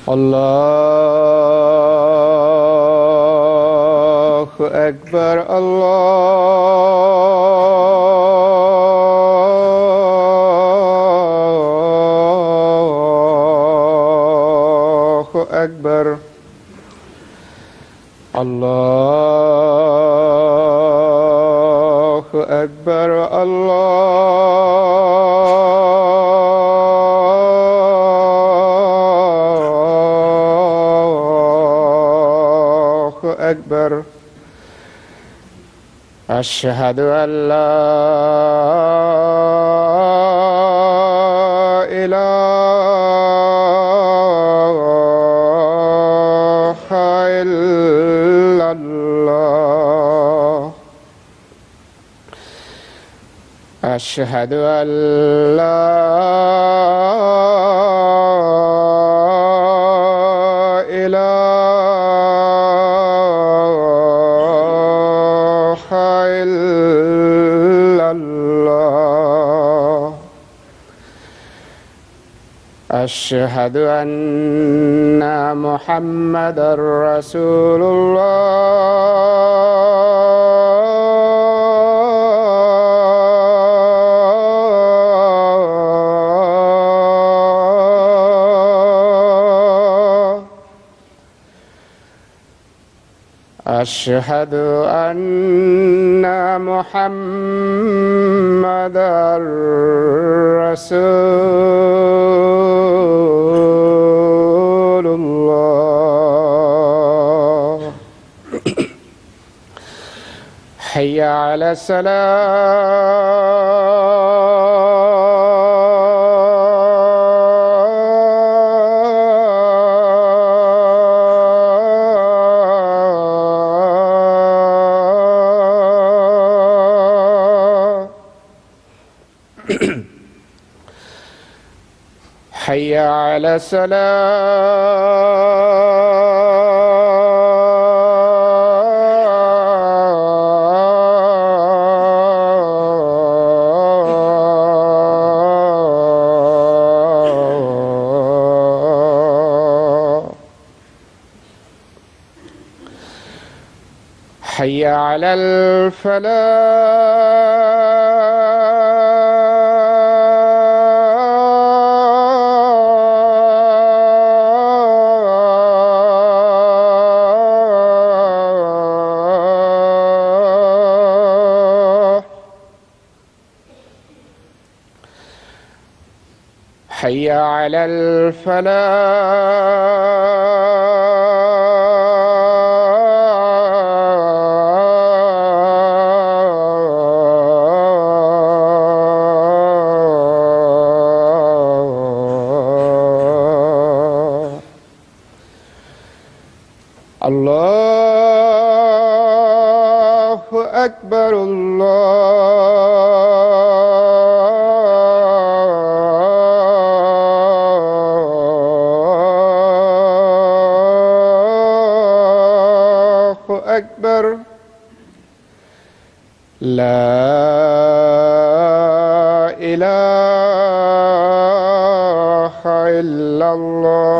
الله أكبر الله أكبر الله أكبر الله أكبر أشهد أن لا إله إلا الله أشهد أن لا إله إلا الله أشهد أن محمدًا رسول الله أشهد أن محمدًا رسول الله حي على الصلاة حي على الصلاة حي على الفلاح حي على الفلاح الله أكبر الله أكبر لا إله إلا الله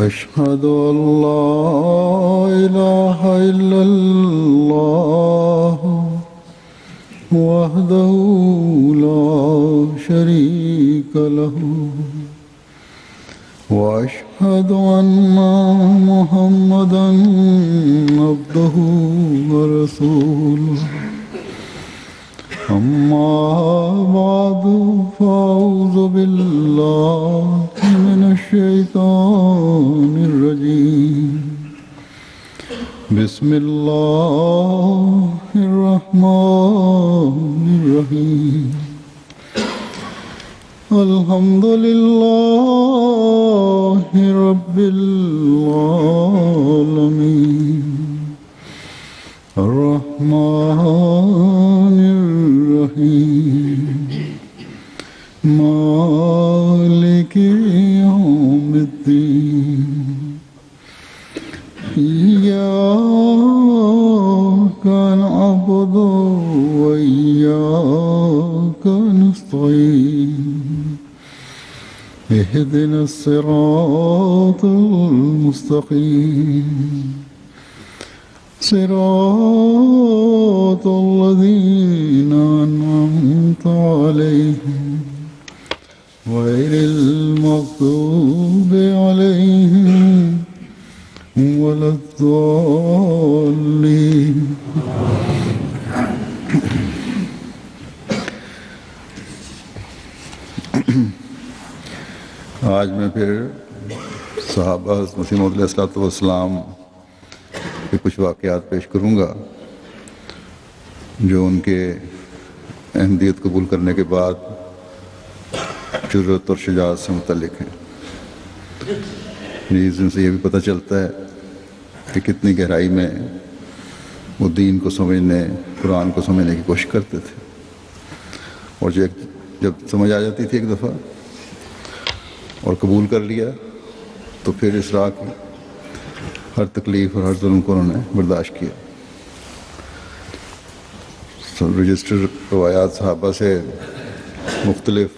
أشهد أن لا إله إلا الله وحده لا شريك له وأشهد أن محمدًا عبده ورسوله أما بعد فأعوذ بالله من الشيطان الرجيم بسم الله الرحمن الرحيم الحمد لله رب العالمين الرحمن الرحيم مالك يوم الدين إياك نعبد وإياك نستعين اهدنا الصراط المستقيم صراط الذين أنعمت عليهم غير المغضوب عليهم ولا الضالين آج میں پھر صحابہ حضرت مسیح موعود علیہ الصلوۃ والسلام کے کچھ واقعات پیش کروں گا جو ان کے احمدیت قبول کرنے کے بعد جرأت اور شجاعت سے متعلق ہیں۔ ان سے یہ بھی پتہ چلتا ہے کہ کتنی گہرائی میں وہ دین کو سمجھنے، قرآن کو سمجھنے کی کوشش کرتے تھے، اور جب سمجھ آ جاتی تھی ایک دفعہ اور قبول کر لیا تو پھر اس راہ کی ہر تکلیف اور ہر ظلم کو انہوں نے برداشت کیا۔ رجسٹر روایات صحابہ سے مختلف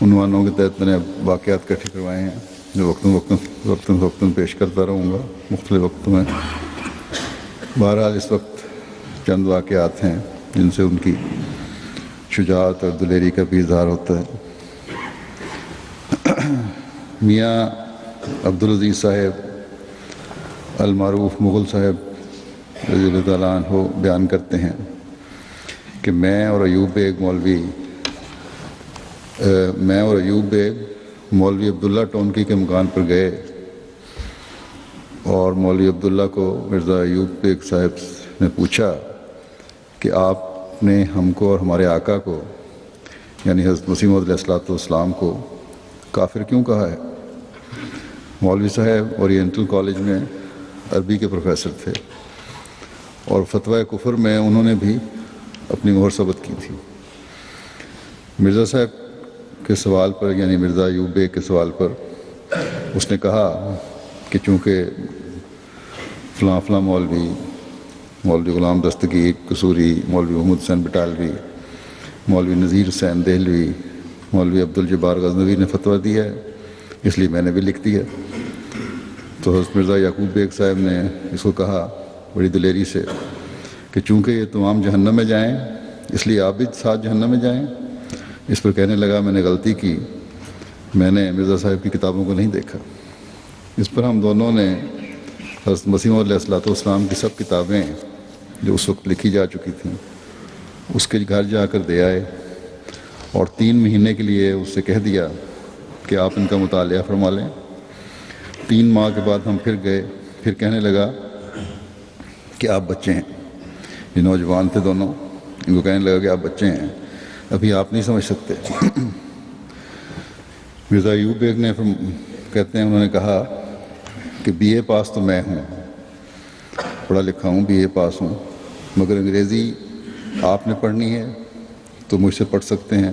عنوانوں کے تحت میں نے واقعات اکٹھے کروائے ہیں جو وقتاً پیش کرتا رہوں گا مختلف وقتوں میں۔ بہرحال اس وقت چند واقعات ہیں جن سے ان کی شجاعت اور دلیری کا بھی اظہار ہوتا ہے۔ میاں عبدالعزیز صاحب المعروف مغل صاحب رضی اللہ تعالیٰ عنہ بیان کرتے ہیں کہ میں اور ایوب بیگ مولوی عبداللہ ٹونکی کے مکان پر گئے اور مولوی عبداللہ کو مرزا ایوب بیگ صاحب نے پوچھا کہ آپ نے ہم کو اور ہمارے آقا کو یعنی حضرت مسیح موعود علیہ الصلوۃ والسلام کو کافر کیوں کہا ہے؟ مولوی صاحب اورینٹل کالج میں عربی کے پروفیسر تھے اور فتویٰ کفر میں انہوں نے بھی اپنی مہر ثبت کی تھی۔ مرزا صاحب کے سوال پر یعنی مرزا ایوب بیگ کے سوال پر اس نے کہا کہ چونکہ فلاں مولوی غلام دستگیر قصوری، مولوی محمد حسین بٹالوی، مولوی نذیر حسین دہلوی، مولوی عبدالجبار غزنوی نے فتویٰ دیا ہے، اس لیے میں نے بھی لکھ دیا۔ تو حضرت مرزا یعقوب بیگ صاحب نے اس کو کہا بڑی دلیری سے کہ چونکہ یہ تمام جہنم میں جائیں اس لیے آپ بھی ساتھ جہنم میں جائیں۔ اس پر کہنے لگا میں نے غلطی کی، میں نے مرزا صاحب کی کتابوں کو نہیں دیکھا۔ اس پر ہم دونوں نے حضرت مسیح موعود علیہ الصلوۃ والسلام کی سب کتابیں جو اس وقت لکھی جا چکی تھیں اس کے گھر جا کر دے آئے اور 3 مہینے کے لیے اس سے کہہ دیا کہ آپ ان کا مطالعہ فرما لیں۔ 3 ماہ کے بعد ہم پھر گئے، پھر کہنے لگا کہ آپ بچے ہیں، یہ نوجوان تھے دونوں، ان کو کہنے لگا کہ آپ بچے ہیں، ابھی آپ نہیں سمجھ سکتے۔ مرزا ایوب بیگ نے کہتے ہیں انہوں نے کہا کہ بی اے پاس تو میں ہوں، پڑھا لکھا ہوں، بی اے پاس ہوں، مگر انگریزی آپ نے پڑھنی ہے تو مجھ سے پڑھ سکتے ہیں،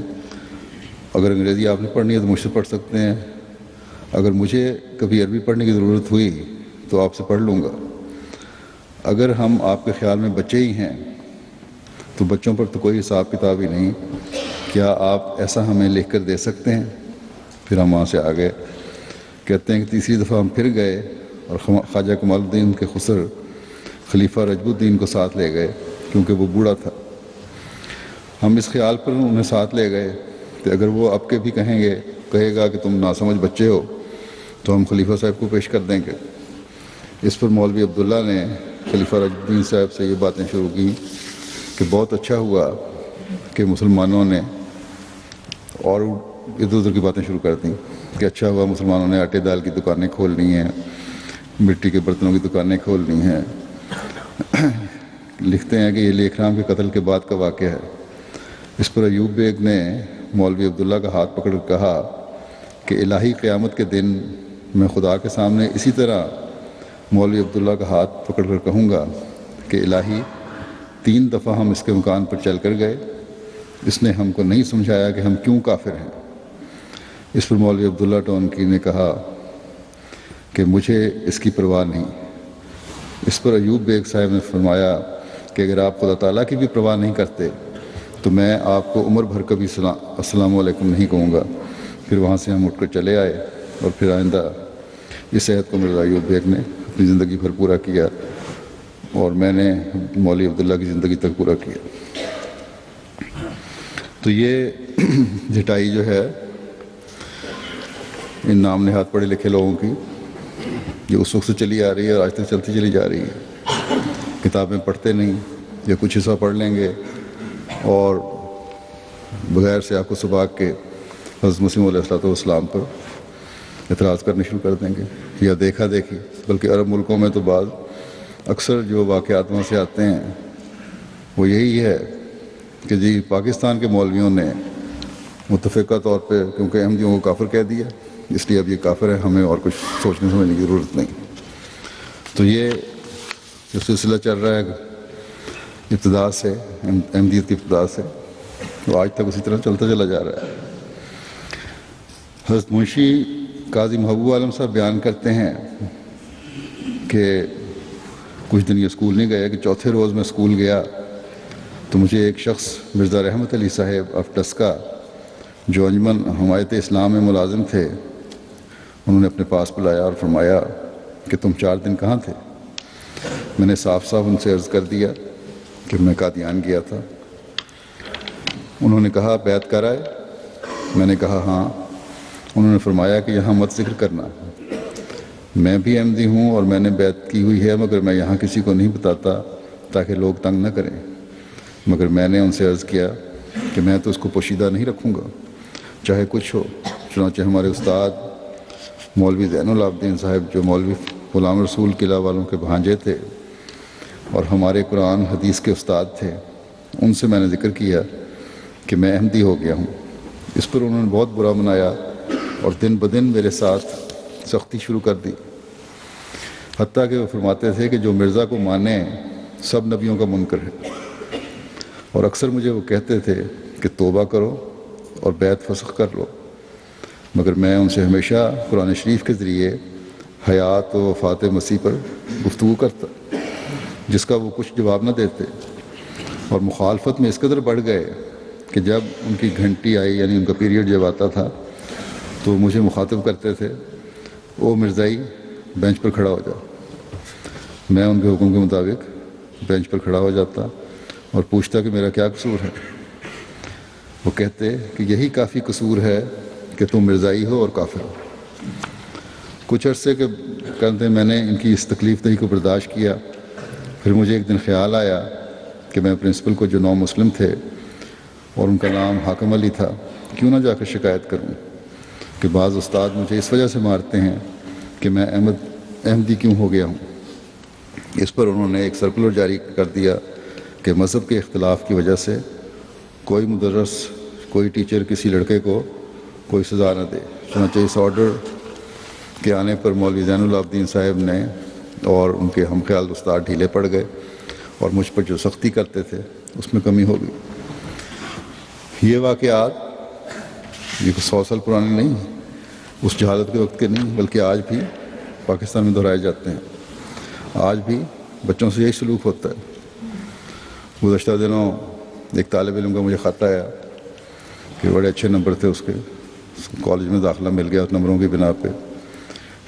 اگر انگریزی آپ نے پڑھنی ہے تو مجھ سے پڑھ سکتے ہیں، اگر مجھے کبھی عربی پڑھنے کی ضرورت ہوئی تو آپ سے پڑھ لوں گا، اگر ہم آپ کے خیال میں بچے ہی ہیں تو بچوں پر تو کوئی حساب کتاب ہی نہیں، کیا آپ ایسا ہمیں لکھ کر دے سکتے ہیں؟ پھر ہم وہاں سے آ گئے۔ کہتے ہیں کہ تیسری دفعہ ہم پھر گئے اور خواجہ کمال الدین کے خسر خلیفہ رجب الدین کو ساتھ لے گئے کیونکہ وہ بوڑھا تھا۔ ہم اس خیال پر انہیں ساتھ لے گئے کہ اگر وہ اب کے بھی کہے گا کہ تم ناسمجھ بچے ہو تو ہم خلیفہ صاحب کو پیش کر دیں گے۔ اس پر مولوی عبداللہ نے خلیفہ رجب الدین صاحب سے یہ باتیں شروع کی کہ بہت اچھا ہوا کہ مسلمانوں نے، اور ادھر ادھر کی باتیں شروع کر دیں کہ اچھا ہوا مسلمانوں نے آٹے دال کی دکانیں کھول لی ہیں، مٹی کے برتنوں کی دکانیں کھولنی ہیں۔ لکھتے ہیں کہ یہ لیکھرام کے قتل کے بعد کا واقعہ ہے۔ اس پر ایوب بیگ نے مولوی عبداللہ کا ہاتھ پکڑ کر کہا کہ الہی قیامت کے دن میں خدا کے سامنے اسی طرح مولوی عبداللہ کا ہاتھ پکڑ کر کہوں گا کہ الہی 3 دفعہ ہم اس کے مکان پر چل کر گئے، اس نے ہم کو نہیں سمجھایا کہ ہم کیوں کافر ہیں۔ اس پر مولوی عبداللہ ٹونکی نے کہا کہ مجھے اس کی پرواہ نہیں۔ اس پر ایوب بیگ صاحب نے فرمایا کہ اگر آپ خدا تعالیٰ کی بھی پرواہ نہیں کرتے تو میں آپ کو عمر بھر کبھی السلام علیکم نہیں کہوں گا۔ پھر وہاں سے ہم اٹھ کر چلے آئے اور پھر آئندہ اس عہد کو مرزا ایوب بیگ نے اپنی زندگی بھر پورا کیا اور میں نے مولوی عبداللہ کی زندگی تک پورا کیا۔ تو یہ جھٹائی جو ہے ان نام نہاد پڑھے لکھے لوگوں کی، جو اس وقت سے چلی آ رہی ہے اور آج تک چلتی چلی جا رہی ہے۔ کتابیں پڑھتے نہیں یا کچھ حصہ پڑھ لیں گے اور بغیر سیاق و سباق کے حضرت مسیح علیہ السلام پر اعتراض کرنے شروع کر دیں گے یا دیکھا دیکھی۔ بلکہ عرب ملکوں میں تو بعض اکثر جو واقعات وہاں سے آتے ہیں وہ یہی ہے کہ جی پاکستان کے مولویوں نے متفقہ طور پہ کیونکہ احمدیوں کو کافر کہہ دیا، اس لیے اب یہ کافر ہے، ہمیں اور کچھ سوچنے سمجھنے کی ضرورت نہیں۔ تو یہ جو سلسلہ چل رہا ہے ابتدا سے، احمدیت کی ابتدا سے، وہ آج تک اسی طرح چلتا چلا جا رہا ہے۔ حضرت منشی قاضی محبوب عالم صاحب بیان کرتے ہیں کہ کچھ دن یہ اسکول نہیں گیا کہ چوتھے روز میں اسکول گیا تو مجھے ایک شخص مرزا رحمت علی صاحب آف ڈسکا جو انجمن حمایت اسلام میں ملازم تھے، انہوں نے اپنے پاس بلایا اور فرمایا کہ تم 4 دن کہاں تھے؟ میں نے صاف صاف ان سے عرض کر دیا کہ میں قادیان گیا تھا۔ انہوں نے کہا بیعت کر آئے؟ میں نے کہا ہاں۔ انہوں نے فرمایا کہ یہاں مت ذکر کرنا، میں بھی احمدی ہوں اور میں نے بیعت کی ہوئی ہے، مگر میں یہاں کسی کو نہیں بتاتا تاکہ لوگ تنگ نہ کریں۔ مگر میں نے ان سے عرض کیا کہ میں تو اس کو پوشیدہ نہیں رکھوں گا چاہے کچھ ہو۔ چنانچہ ہمارے استاد مولوی زین العابدین صاحب جو مولوی غلام رسول قلعہ والوں کے بھانجے تھے اور ہمارے قرآن حدیث کے استاد تھے، ان سے میں نے ذکر کیا کہ میں احمدی ہو گیا ہوں۔ اس پر انہوں نے بہت برا منایا اور دن بدن میرے ساتھ سختی شروع کر دی، حتیٰ کہ وہ فرماتے تھے کہ جو مرزا کو مانے سب نبیوں کا منکر ہے، اور اکثر مجھے وہ کہتے تھے کہ توبہ کرو اور بیعت فسخ کر لو، مگر میں ان سے ہمیشہ قرآن شریف کے ذریعے حیات و وفات مسیح پر گفتگو کرتا، جس کا وہ کچھ جواب نہ دیتے، اور مخالفت میں اس قدر بڑھ گئے کہ جب ان کی گھنٹی آئی، یعنی ان کا پیریڈ جب آتا تھا تو مجھے مخاطب کرتے تھے، او مرزائی بینچ پر کھڑا ہو جا۔ میں ان کے حکم کے مطابق بینچ پر کھڑا ہو جاتا اور پوچھتا کہ میرا کیا قصور ہے؟ وہ کہتے کہ یہی کافی قصور ہے کہ تم مرزائی ہو اور کافر ہو۔ کچھ عرصے کے کرتے میں نے ان کی اس تکلیف دہی کو برداشت کیا۔ پھر مجھے ایک دن خیال آیا کہ میں پرنسپل کو جو نو مسلم تھے اور ان کا نام حاکم علی تھا، کیوں نہ جا کر شکایت کروں کہ بعض استاد مجھے اس وجہ سے مارتے ہیں کہ میں احمدی کیوں ہو گیا ہوں۔ اس پر انہوں نے ایک سرکولر جاری کر دیا کہ مذہب کے اختلاف کی وجہ سے کوئی مدرس، کوئی ٹیچر کسی لڑکے کو کوئی سزا نہ دے۔ چنانچہ اس آرڈر کے آنے پر مولوی زین العابدین صاحب نے اور ان کے ہم خیال استاد ڈھیلے پڑ گئے اور مجھ پر جو سختی کرتے تھے اس میں کمی ہو گئی۔ یہ واقعات یہ 100 سال پرانے نہیں، اس جہالت کے وقت کے نہیں، بلکہ آج بھی پاکستان میں دہرائے جاتے ہیں۔ آج بھی بچوں سے یہی سلوک ہوتا ہے۔ گزشتہ دنوں ایک طالب علم کا مجھے خط آیا کہ بڑے اچھے نمبر تھے اس کے، کالج میں داخلہ مل گیا اس نمبروں کی بنا پہ۔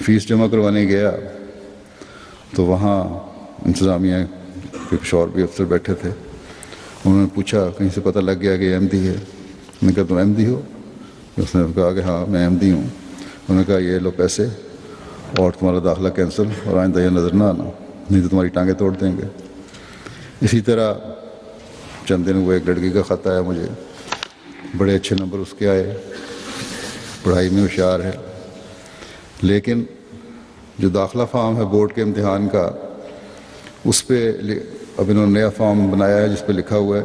فیس جمع کروانے گیا تو وہاں انتظامیہ کے کچھ اور بھی افسر بیٹھے تھے۔ انہوں نے پوچھا کہیں سے پتہ لگ گیا کہ احمدی ہے؟ میں نے کہا تم احمدی ہو؟ اس نے کہا کہ ہاں میں احمدی ہوں۔ انہوں نے کہا یہ لو پیسے اور تمہارا داخلہ کینسل، اور آئندہ یہ نظر نہ آنا نہیں تو تمہاری ٹانگیں توڑ دیں گے۔ اسی طرح چند دن وہ ایک لڑکی کا خط آیا مجھے، بڑے اچھے نمبر اس کے آئے، پڑھائی میں ہوشیار ہے، لیکن جو داخلہ فارم ہے بورڈ کے امتحان کا، اس پہ اب انہوں نے نیا فارم بنایا ہے جس پہ لکھا ہوا ہے،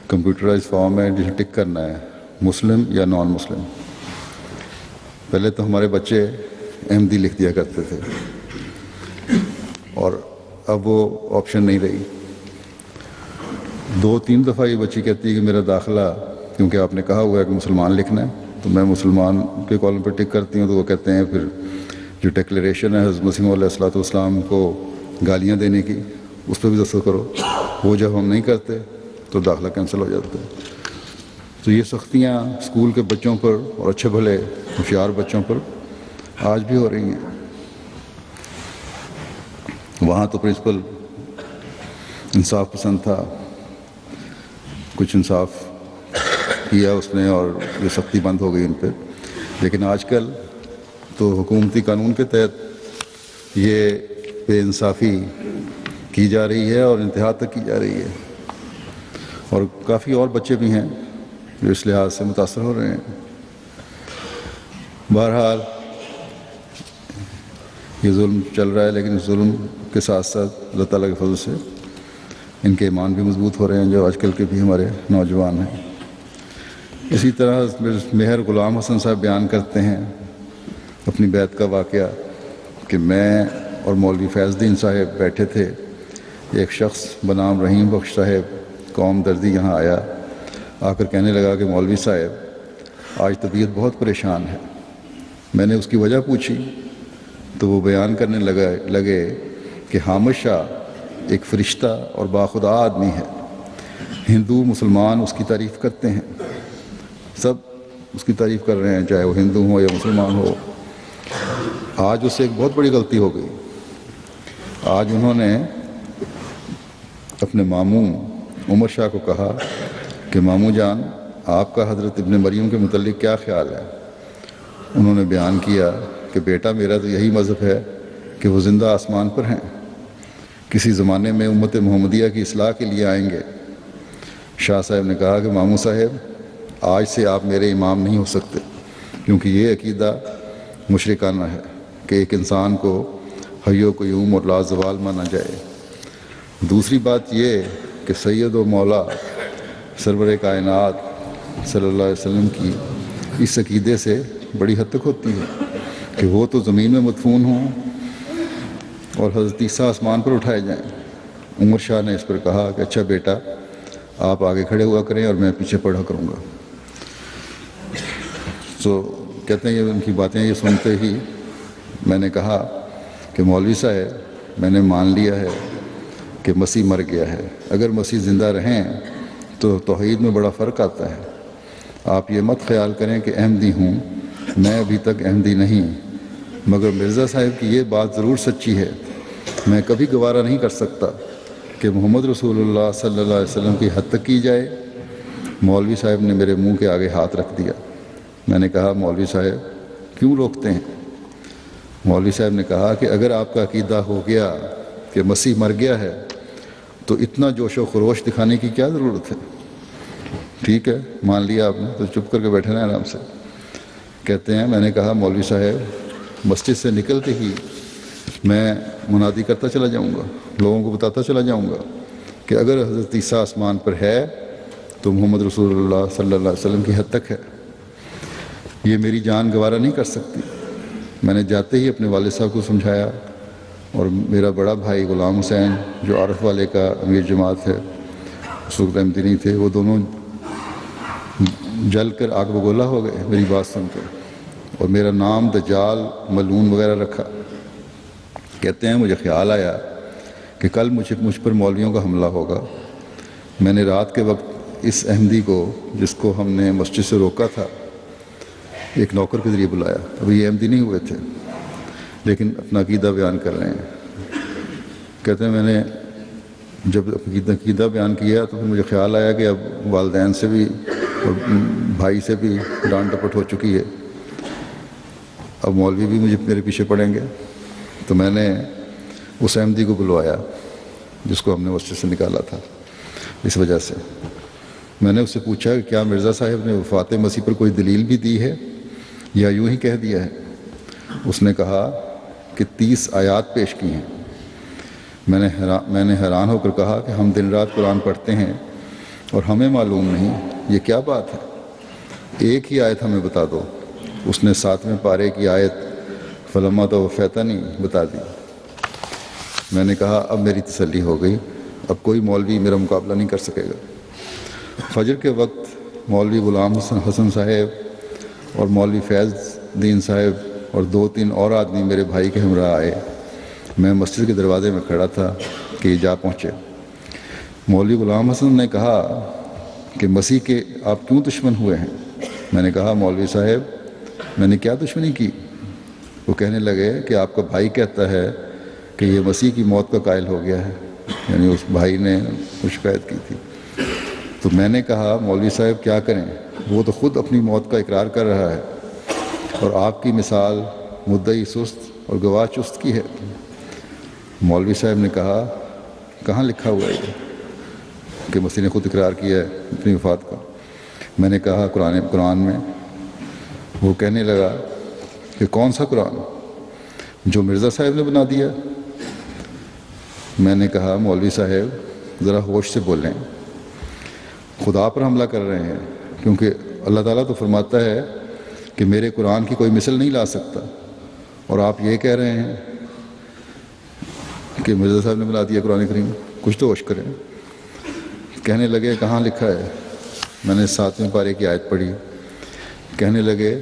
کمپیوٹرائز فارم ہے جسے ٹک کرنا ہے مسلم یا نان مسلم۔ پہلے تو ہمارے بچے احمدی لکھ دیا کرتے تھے اور اب وہ آپشن نہیں رہی۔ 2-3 دفعہ یہ بچی کہتی ہے کہ میرا داخلہ، کیونکہ آپ نے کہا ہوا ہے کہ مسلمان لکھنا ہے، تو میں مسلمان کے کالم پہ ٹک کرتی ہوں، تو وہ کہتے ہیں پھر جو ڈکلیریشن ہے حضرت مسیح علیہ الصلوۃ والسلام کو گالیاں دینے کی، اس پہ بھی دستخط کرو۔ وہ جب ہم نہیں کرتے تو داخلہ کینسل ہو جاتا ہے۔ تو یہ سختیاں اسکول کے بچوں پر اور اچھے بھلے ہوشیار بچوں پر آج بھی ہو رہی ہیں۔ وہاں تو پرنسپل انصاف پسند تھا، کچھ انصاف کیا اس نے اور یہ سختی بند ہو گئی ان پہ، لیکن آج کل تو حکومتی قانون کے تحت یہ بے انصافی کی جا رہی ہے اور انتہا تک کی جا رہی ہے، اور کافی اور بچے بھی ہیں جو اس لحاظ سے متاثر ہو رہے ہیں۔ بہرحال یہ ظلم چل رہا ہے، لیکن اس ظلم کے ساتھ ساتھ اللہ تعالیٰ کے فضل سے ان کے ایمان بھی مضبوط ہو رہے ہیں جو آج کل کے بھی ہمارے نوجوان ہیں۔ اسی طرح مہر غلام حسن صاحب بیان کرتے ہیں اپنی بیعت کا واقعہ کہ میں اور مولوی فیض الدین صاحب بیٹھے تھے، ایک شخص بنام رحیم بخش صاحب قوم دردی یہاں آیا، آ کر کہنے لگا کہ مولوی صاحب آج طبیعت بہت پریشان ہے۔ میں نے اس کی وجہ پوچھی تو وہ بیان کرنے لگے کہ حامد شاہ ایک فرشتہ اور باخدا آدمی ہے، ہندو مسلمان اس کی تعریف کرتے ہیں، سب اس کی تعریف کر رہے ہیں، چاہے وہ ہندو ہو یا مسلمان ہو۔ آج اس سے ایک بہت بڑی غلطی ہو گئی۔ آج انہوں نے اپنے ماموں عمر شاہ کو کہا کہ ماموں جان آپ کا حضرت ابن مریم کے متعلق کیا خیال ہے؟ انہوں نے بیان کیا کہ بیٹا میرا تو یہی مذہب ہے کہ وہ زندہ آسمان پر ہیں، کسی زمانے میں امت محمدیہ کی اصلاح کے لیے آئیں گے۔ شاہ صاحب نے کہا کہ ماموں صاحب آج سے آپ میرے امام نہیں ہو سکتے، کیونکہ یہ عقیدہ مشرکانہ ہے کہ ایک انسان کو حی و قیوم اور لازوال مانا جائے۔ دوسری بات یہ کہ سید و مولا سرور کائنات صلی اللہ علیہ وسلم کی اس عقیدے سے بڑی حد تک ہوتی ہے کہ وہ تو زمین میں مدفون ہوں اور حضرت عیسیٰ آسمان پر اٹھائے جائیں۔ عمر شاہ نے اس پر کہا کہ اچھا بیٹا آپ آگے کھڑے ہوا کریں اور میں پیچھے پڑھا کروں گا۔ تو کہتے ہیں یہ ان کی باتیں یہ سنتے ہی میں نے کہا کہ مولوی صاحب میں نے مان لیا ہے کہ مسیح مر گیا ہے، اگر مسیح زندہ رہیں تو توحید میں بڑا فرق آتا ہے۔ آپ یہ مت خیال کریں کہ احمدی ہوں، میں ابھی تک احمدی نہیں، مگر مرزا صاحب کی یہ بات ضرور سچی ہے، میں کبھی گوارہ نہیں کر سکتا کہ محمد رسول اللہ صلی اللہ علیہ وسلم کی حد تک کی جائے۔ مولوی صاحب نے میرے منہ کے آگے ہاتھ رکھ دیا۔ میں نے کہا مولوی صاحب کیوں روکتے ہیں؟ مولوی صاحب نے کہا کہ اگر آپ کا عقیدہ ہو گیا کہ مسیح مر گیا ہے تو اتنا جوش و خروش دکھانے کی کیا ضرورت ہے؟ ٹھیک ہے مان لیا آپ نے تو چپ کر کے بیٹھے رہیں آرام سے۔ کہتے ہیں میں نے کہا مولوی صاحب مسجد سے نکلتے ہی میں منادی کرتا چلا جاؤں گا، لوگوں کو بتاتا چلا جاؤں گا کہ اگر حضرت عیسیٰ آسمان پر ہے تو محمد رسول اللہ صلی اللہ علیہ وسلم کی حد تک ہے، یہ میری جان گوارہ نہیں کر سکتی۔ میں نے جاتے ہی اپنے والد صاحب کو سمجھایا، اور میرا بڑا بھائی غلام حسین جو عارف والے کا امیر جماعت ہے، اس وقت احمدی نہیں تھے، وہ دونوں جل کر آگ بگولا ہو گئے میری بات سن کر، اور میرا نام دجال ملعون وغیرہ رکھا۔ کہتے ہیں مجھے خیال آیا کہ کل مجھ پر مولویوں کا حملہ ہوگا۔ میں نے رات کے وقت اس احمدی کو جس کو ہم نے مسجد سے روکا تھا ایک نوکر کے ذریعے بلایا، ابھی یہ احمدی نہیں ہوئے تھے لیکن اپنا عقیدہ بیان کر رہے ہیں۔ کہتے ہیں میں نے جب عقیدہ بیان کیا تو پھر مجھے خیال آیا کہ اب والدین سے بھی اور بھائی سے بھی ڈانٹ ڈپٹ ہو چکی ہے، اب مولوی بھی میرے پیچھے پڑیں گے۔ تو میں نے اس احمدی کو بلوایا جس کو ہم نے مسجد سے نکالا تھا۔ اس وجہ سے میں نے اس سے پوچھا کہ کیا مرزا صاحب نے وفات مسیح پر کوئی دلیل بھی دی ہے یا یوں ہی کہہ دیا ہے؟ اس نے کہا کہ 30 آیات پیش کی ہیں۔ میں نے حیران ہو کر کہا کہ ہم دن رات قرآن پڑھتے ہیں اور ہمیں معلوم نہیں، یہ کیا بات ہے؟ ایک ہی آیت ہمیں بتا دو۔ اس نے 7ویں پارے کی آیت فلما توفیتنی بتا دی۔ میں نے کہا اب میری تسلی ہو گئی، اب کوئی مولوی میرا مقابلہ نہیں کر سکے گا۔ فجر کے وقت مولوی غلام حسن صاحب اور مولوی فیض الدین صاحب اور 2-3 اور آدمی میرے بھائی کے ہمراہ آئے۔ میں مسجد کے دروازے میں کھڑا تھا کہ یہ جا پہنچے۔ مولوی غلام حسن نے کہا کہ مسیح کے آپ کیوں دشمن ہوئے ہیں؟ میں نے کہا مولوی صاحب میں نے کیا دشمنی کی؟ وہ کہنے لگے کہ آپ کا بھائی کہتا ہے کہ یہ مسیح کی موت کا قائل ہو گیا ہے، یعنی اس بھائی نے وہ شکایت کی تھی۔ تو میں نے کہا مولوی صاحب کیا کریں، وہ تو خود اپنی موت کا اقرار کر رہا ہے اور آپ کی مثال مدعی سست اور گواہ چست کی ہے۔ مولوی صاحب نے کہا کہاں لکھا ہوا ہے یہ کہ مسیح نے خود اقرار کیا ہے اپنی وفات کا؟ میں نے کہا قرآن میں۔ وہ کہنے لگا کہ کون سا قرآن جو مرزا صاحب نے بنا دیا؟ میں نے کہا مولوی صاحب ذرا ہوش سے بولیں، خدا پر حملہ کر رہے ہیں، کیونکہ اللہ تعالیٰ تو فرماتا ہے کہ میرے قرآن کی کوئی مثل نہیں لا سکتا، اور آپ یہ کہہ رہے ہیں کہ مرزا صاحب نے بنا دیا قرآن کریم، کچھ تو ہوش کریں۔ کہنے لگے کہاں لکھا ہے؟ میں نے 7ویں پارے کی آیت پڑھی۔ کہنے لگے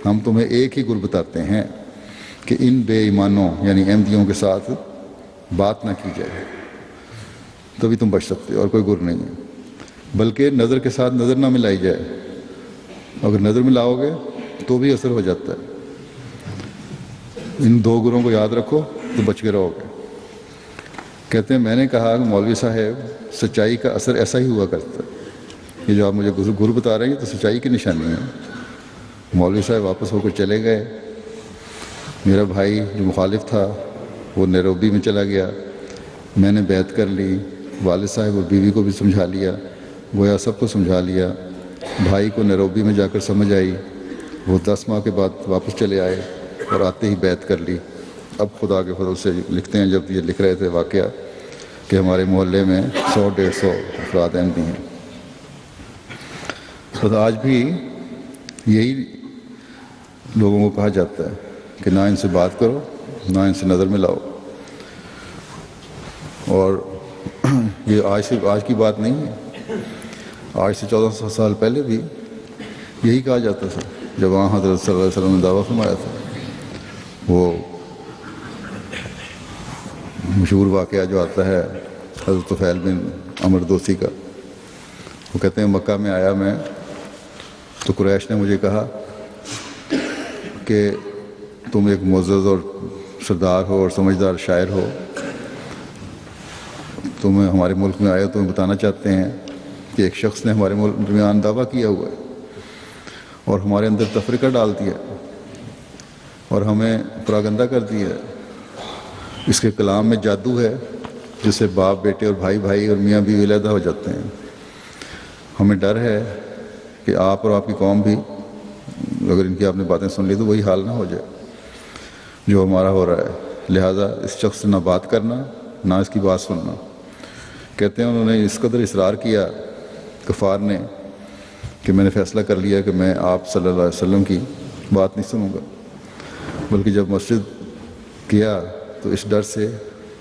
ہم تمہیں ایک ہی گر بتاتے ہیں کہ ان بے ایمانوں یعنی احمدیوں کے ساتھ بات نہ کی جائے، تبھی تم بچ سکتے ہو، اور کوئی گر نہیں ہے، بلکہ نظر کے ساتھ نظر نہ ملائی جائے۔ اگر نظر ملاؤ گے تو بھی اثر ہو جاتا ہے۔ ان 2 گروں کو یاد رکھو تو بچ کے رہو گے۔ کہتے ہیں میں نے کہا کہ مولوی صاحب سچائی کا اثر ایسا ہی ہوا کرتا ہے، یہ جو آپ مجھے گر بتا رہے ہیں تو سچائی کی نشانی ہے۔ مولوی صاحب واپس ہو کر چلے گئے۔ میرا بھائی جو مخالف تھا وہ نیروبی میں چلا گیا۔ میں نے بیعت کر لی، والد صاحب اور بیوی کو بھی سمجھا لیا، گویا سب کو سمجھا لیا۔ بھائی کو نیروبی میں جا کر سمجھ آئی، وہ 10 ماہ کے بعد واپس چلے آئے اور آتے ہی بیعت کر لی۔ اب خدا کے فضل سے لکھتے ہیں، جب یہ لکھ رہے تھے واقعہ، کہ ہمارے محلے میں 100-150 افراد احمدی ہیں۔ تو آج بھی یہی لوگوں کو کہا جاتا ہے کہ نہ ان سے بات کرو، نہ ان سے نظر ملاؤ۔ اور یہ آج کی بات نہیں ہے، آج سے 1400 سال پہلے بھی یہی کہا جاتا تھا۔ جب وہاں حضرت صلی اللہ علیہ وسلم نے دعویٰ فرمایا تھا، وہ مشہور واقعہ جو آتا ہے حضرت طفیل بن عمر دوسی کا، وہ کہتے ہیں مکہ میں آیا میں تو قریش نے مجھے کہا کہ تم ایک معزز اور سردار ہو اور سمجھدار شاعر ہو، تم ہمارے ملک میں آئے ہو، تمہیں بتانا چاہتے ہیں کہ ایک شخص نے ہمارے ملک درمیان دعویٰ کیا ہوا ہے اور ہمارے اندر تفرقہ ڈال دیا اور ہمیں پراگندہ کر دیا ہے۔ اس کے کلام میں جادو ہے جس سے باپ بیٹے اور بھائی بھائی اور میاں بیوی علیحدہ ہو جاتے ہیں۔ ہمیں ڈر ہے کہ آپ اور آپ کی قوم بھی اگر ان کی آپ نے باتیں سن لی تو وہی حال نہ ہو جائے جو ہمارا ہو رہا ہے، لہٰذا اس شخص سے نہ بات کرنا نہ اس کی بات سننا۔ کہتے ہیں انہوں نے اس قدر اصرار کیا کفار نے کہ میں نے فیصلہ کر لیا کہ میں آپ صلی اللہ علیہ وسلم کی بات نہیں سنوں گا، بلکہ جب مسجد کیا تو اس ڈر سے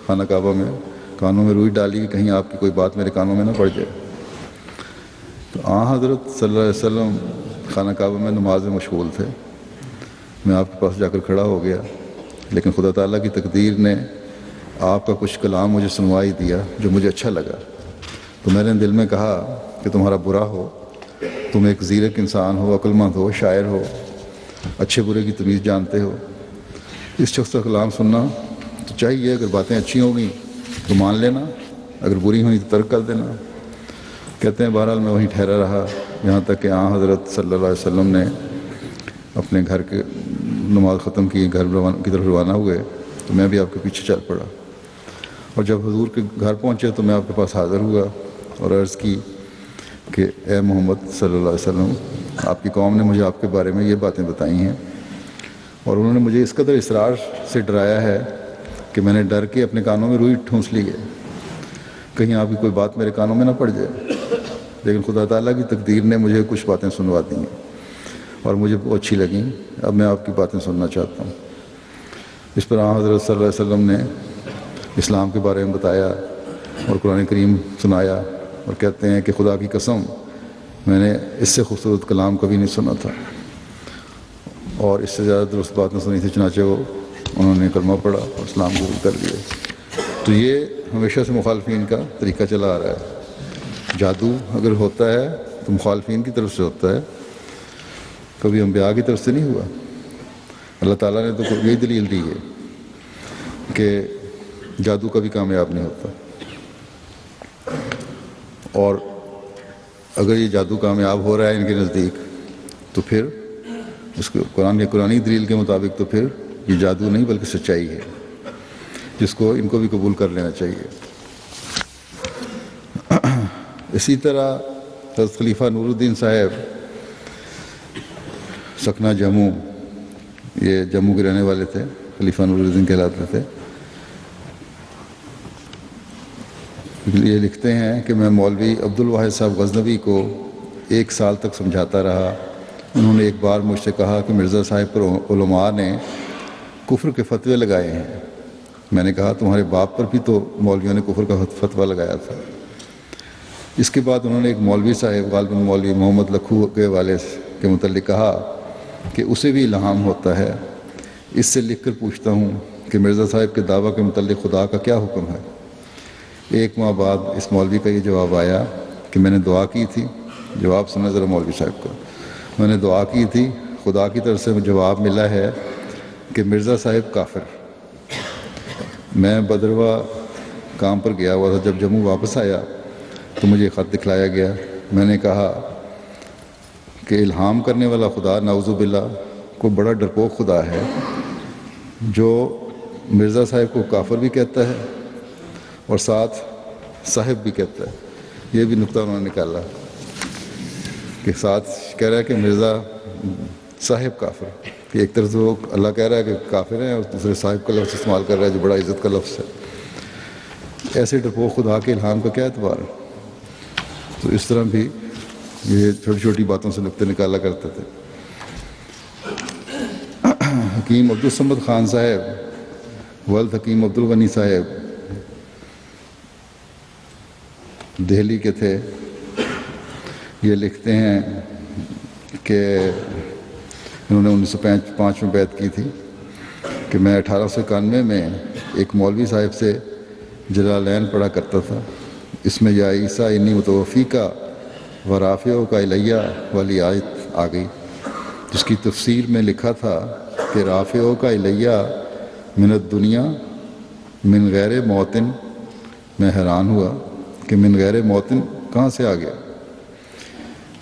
خانہ کعبہ میں کانوں میں روئی ڈالی کہ کہیں آپ کی کوئی بات میرے کانوں میں نہ پڑ جائے۔ تو حضرت صلی اللہ علیہ وسلم خانہ کعبہ میں نماز میں مشغول تھے، میں آپ کے پاس جا کر کھڑا ہو گیا، لیکن خدا تعالیٰ کی تقدیر نے آپ کا کچھ کلام مجھے سنوائی دیا جو مجھے اچھا لگا۔ تو میں نے دل میں کہا کہ تمہارا برا ہو، تم ایک زیرک انسان ہو، عقل مند ہو، شاعر ہو، اچھے برے کی تمیز جانتے ہو، اس شخص کا کلام سننا تو چاہیے، اگر باتیں اچھی ہوں گی تو مان لینا، اگر بری ہوئی تو ترک کر دینا۔ کہتے ہیں بہرحال میں وہیں ٹھہرا رہا یہاں تک کہ حضرت صلی اللہ علیہ وسلم نے اپنے گھر کے نماز ختم کی، گھر کی طرف روانہ ہوئے تو میں بھی آپ کے پیچھے چل پڑا، اور جب حضور کے گھر پہنچے تو میں آپ کے پاس حاضر ہوا اور عرض کی کہ اے محمد صلی اللہ علیہ وسلم، آپ کی قوم نے مجھے آپ کے بارے میں یہ باتیں بتائی ہیں اور انہوں نے مجھے اس قدر اصرار سے ڈرایا ہے کہ میں نے ڈر کے اپنے کانوں میں روئی ٹھونس لی ہے، کہیں آپ کی کوئی بات میرے کانوں میں نہ پڑ جائے. لیکن خدا تعالیٰ کی تقدیر نے مجھے کچھ باتیں سنوا دی ہیں اور مجھے بہت اچھی لگیں. اب میں آپ کی باتیں سننا چاہتا ہوں. اس پر حضرت صلی اللہ علیہ وسلم نے اسلام کے بارے میں بتایا اور قرآن کریم سنایا، اور کہتے ہیں کہ خدا کی قسم میں نے اس سے خوبصورت کلام کبھی نہیں سنا تھا اور اس سے زیادہ درست بات نہ سنی تھی. چنانچہ انہوں نے کلمہ پڑھا اور اسلام قبول کر لیا. تو یہ ہمیشہ سے مخالفین کا طریقہ چلا آ رہا ہے. جادو اگر ہوتا ہے تو مخالفین کی طرف سے ہوتا ہے، کبھی انبیاء کی طرف سے نہیں ہوا. اللہ تعالیٰ نے تو یہی دلیل دی ہے کہ جادو کبھی کامیاب نہیں ہوتا، اور اگر یہ جادو کامیاب ہو رہا ہے ان کے نزدیک تو پھر اس کو قرآنی دلیل کے مطابق تو پھر یہ جادو نہیں بلکہ سچائی ہے، جس کو ان کو بھی قبول کر لینا چاہیے. اسی طرح حضرت خلیفہ نور الدین صاحب سکنہ جموں، یہ جموں کے رہنے والے تھے، خلیفہ نور الدین کہلاتے تھے. یہ لکھتے ہیں کہ میں مولوی عبدالواحد صاحب غزنوی کو 1 سال تک سمجھاتا رہا. انہوں نے ایک بار مجھ سے کہا کہ مرزا صاحب پر علماء نے کفر کے فتوے لگائے ہیں. میں نے کہا تمہارے باپ پر بھی تو مولویوں نے کفر کا فتویٰ لگایا تھا. اس کے بعد انہوں نے ایک مولوی صاحب غالباً مولوی محمد لکھو کے والے کے متعلق کہا کہ اسے بھی الہام ہوتا ہے. اس سے لکھ کر پوچھتا ہوں کہ مرزا صاحب کے دعویٰ کے متعلق خدا کا کیا حکم ہے. 1 ماہ بعد اس مولوی کا یہ جواب آیا کہ میں نے دعا کی تھی. جواب سنا ذرا مولوی صاحب کا. میں نے دعا کی تھی، خدا کی طرف سے جواب ملا ہے کہ مرزا صاحب کافر. میں بدروا کام پر گیا ہوا تھا. جب جموں واپس آیا تو مجھے خط دکھلایا گیا. میں نے کہا کہ الہام کرنے والا خدا نعوذ باللہ کو بڑا ڈرپوک خدا ہے، جو مرزا صاحب کو کافر بھی کہتا ہے اور ساتھ صاحب بھی کہتا ہے. یہ بھی نقطہ انہوں نے نکالا کہ ساتھ کہہ رہا ہے کہ مرزا صاحب کافر، کہ ایک طرف وہ اللہ کہہ رہا ہے کہ کافر ہیں اور دوسرے صاحب کا لفظ استعمال کر رہا ہے جو بڑا عزت کا لفظ ہے. ایسے ڈرپوک خدا کے الہام کا کیا اعتبار ہے. تو اس طرح بھی یہ چھوٹی چھوٹی باتوں سے نقطے نکالا کرتے تھے. حکیم عبدالصمد خان صاحب ولد حکیم عبدالغنی صاحب دہلی کے تھے. یہ لکھتے ہیں کہ انہوں نے 1905 میں بیعت کی تھی کہ میں 1891 میں ایک مولوی صاحب سے جلالین پڑھا کرتا تھا. اس میں یا عیسیٰ انی متوفی کا و رافعہ کا الیہ والی آیت آ گئی، جس کی تفسیر میں لکھا تھا کہ رافعہ کا الیہ من الدنیا من غیر موتن. میں حیران ہوا کہ من غیر موتن کہاں سے آ گیا.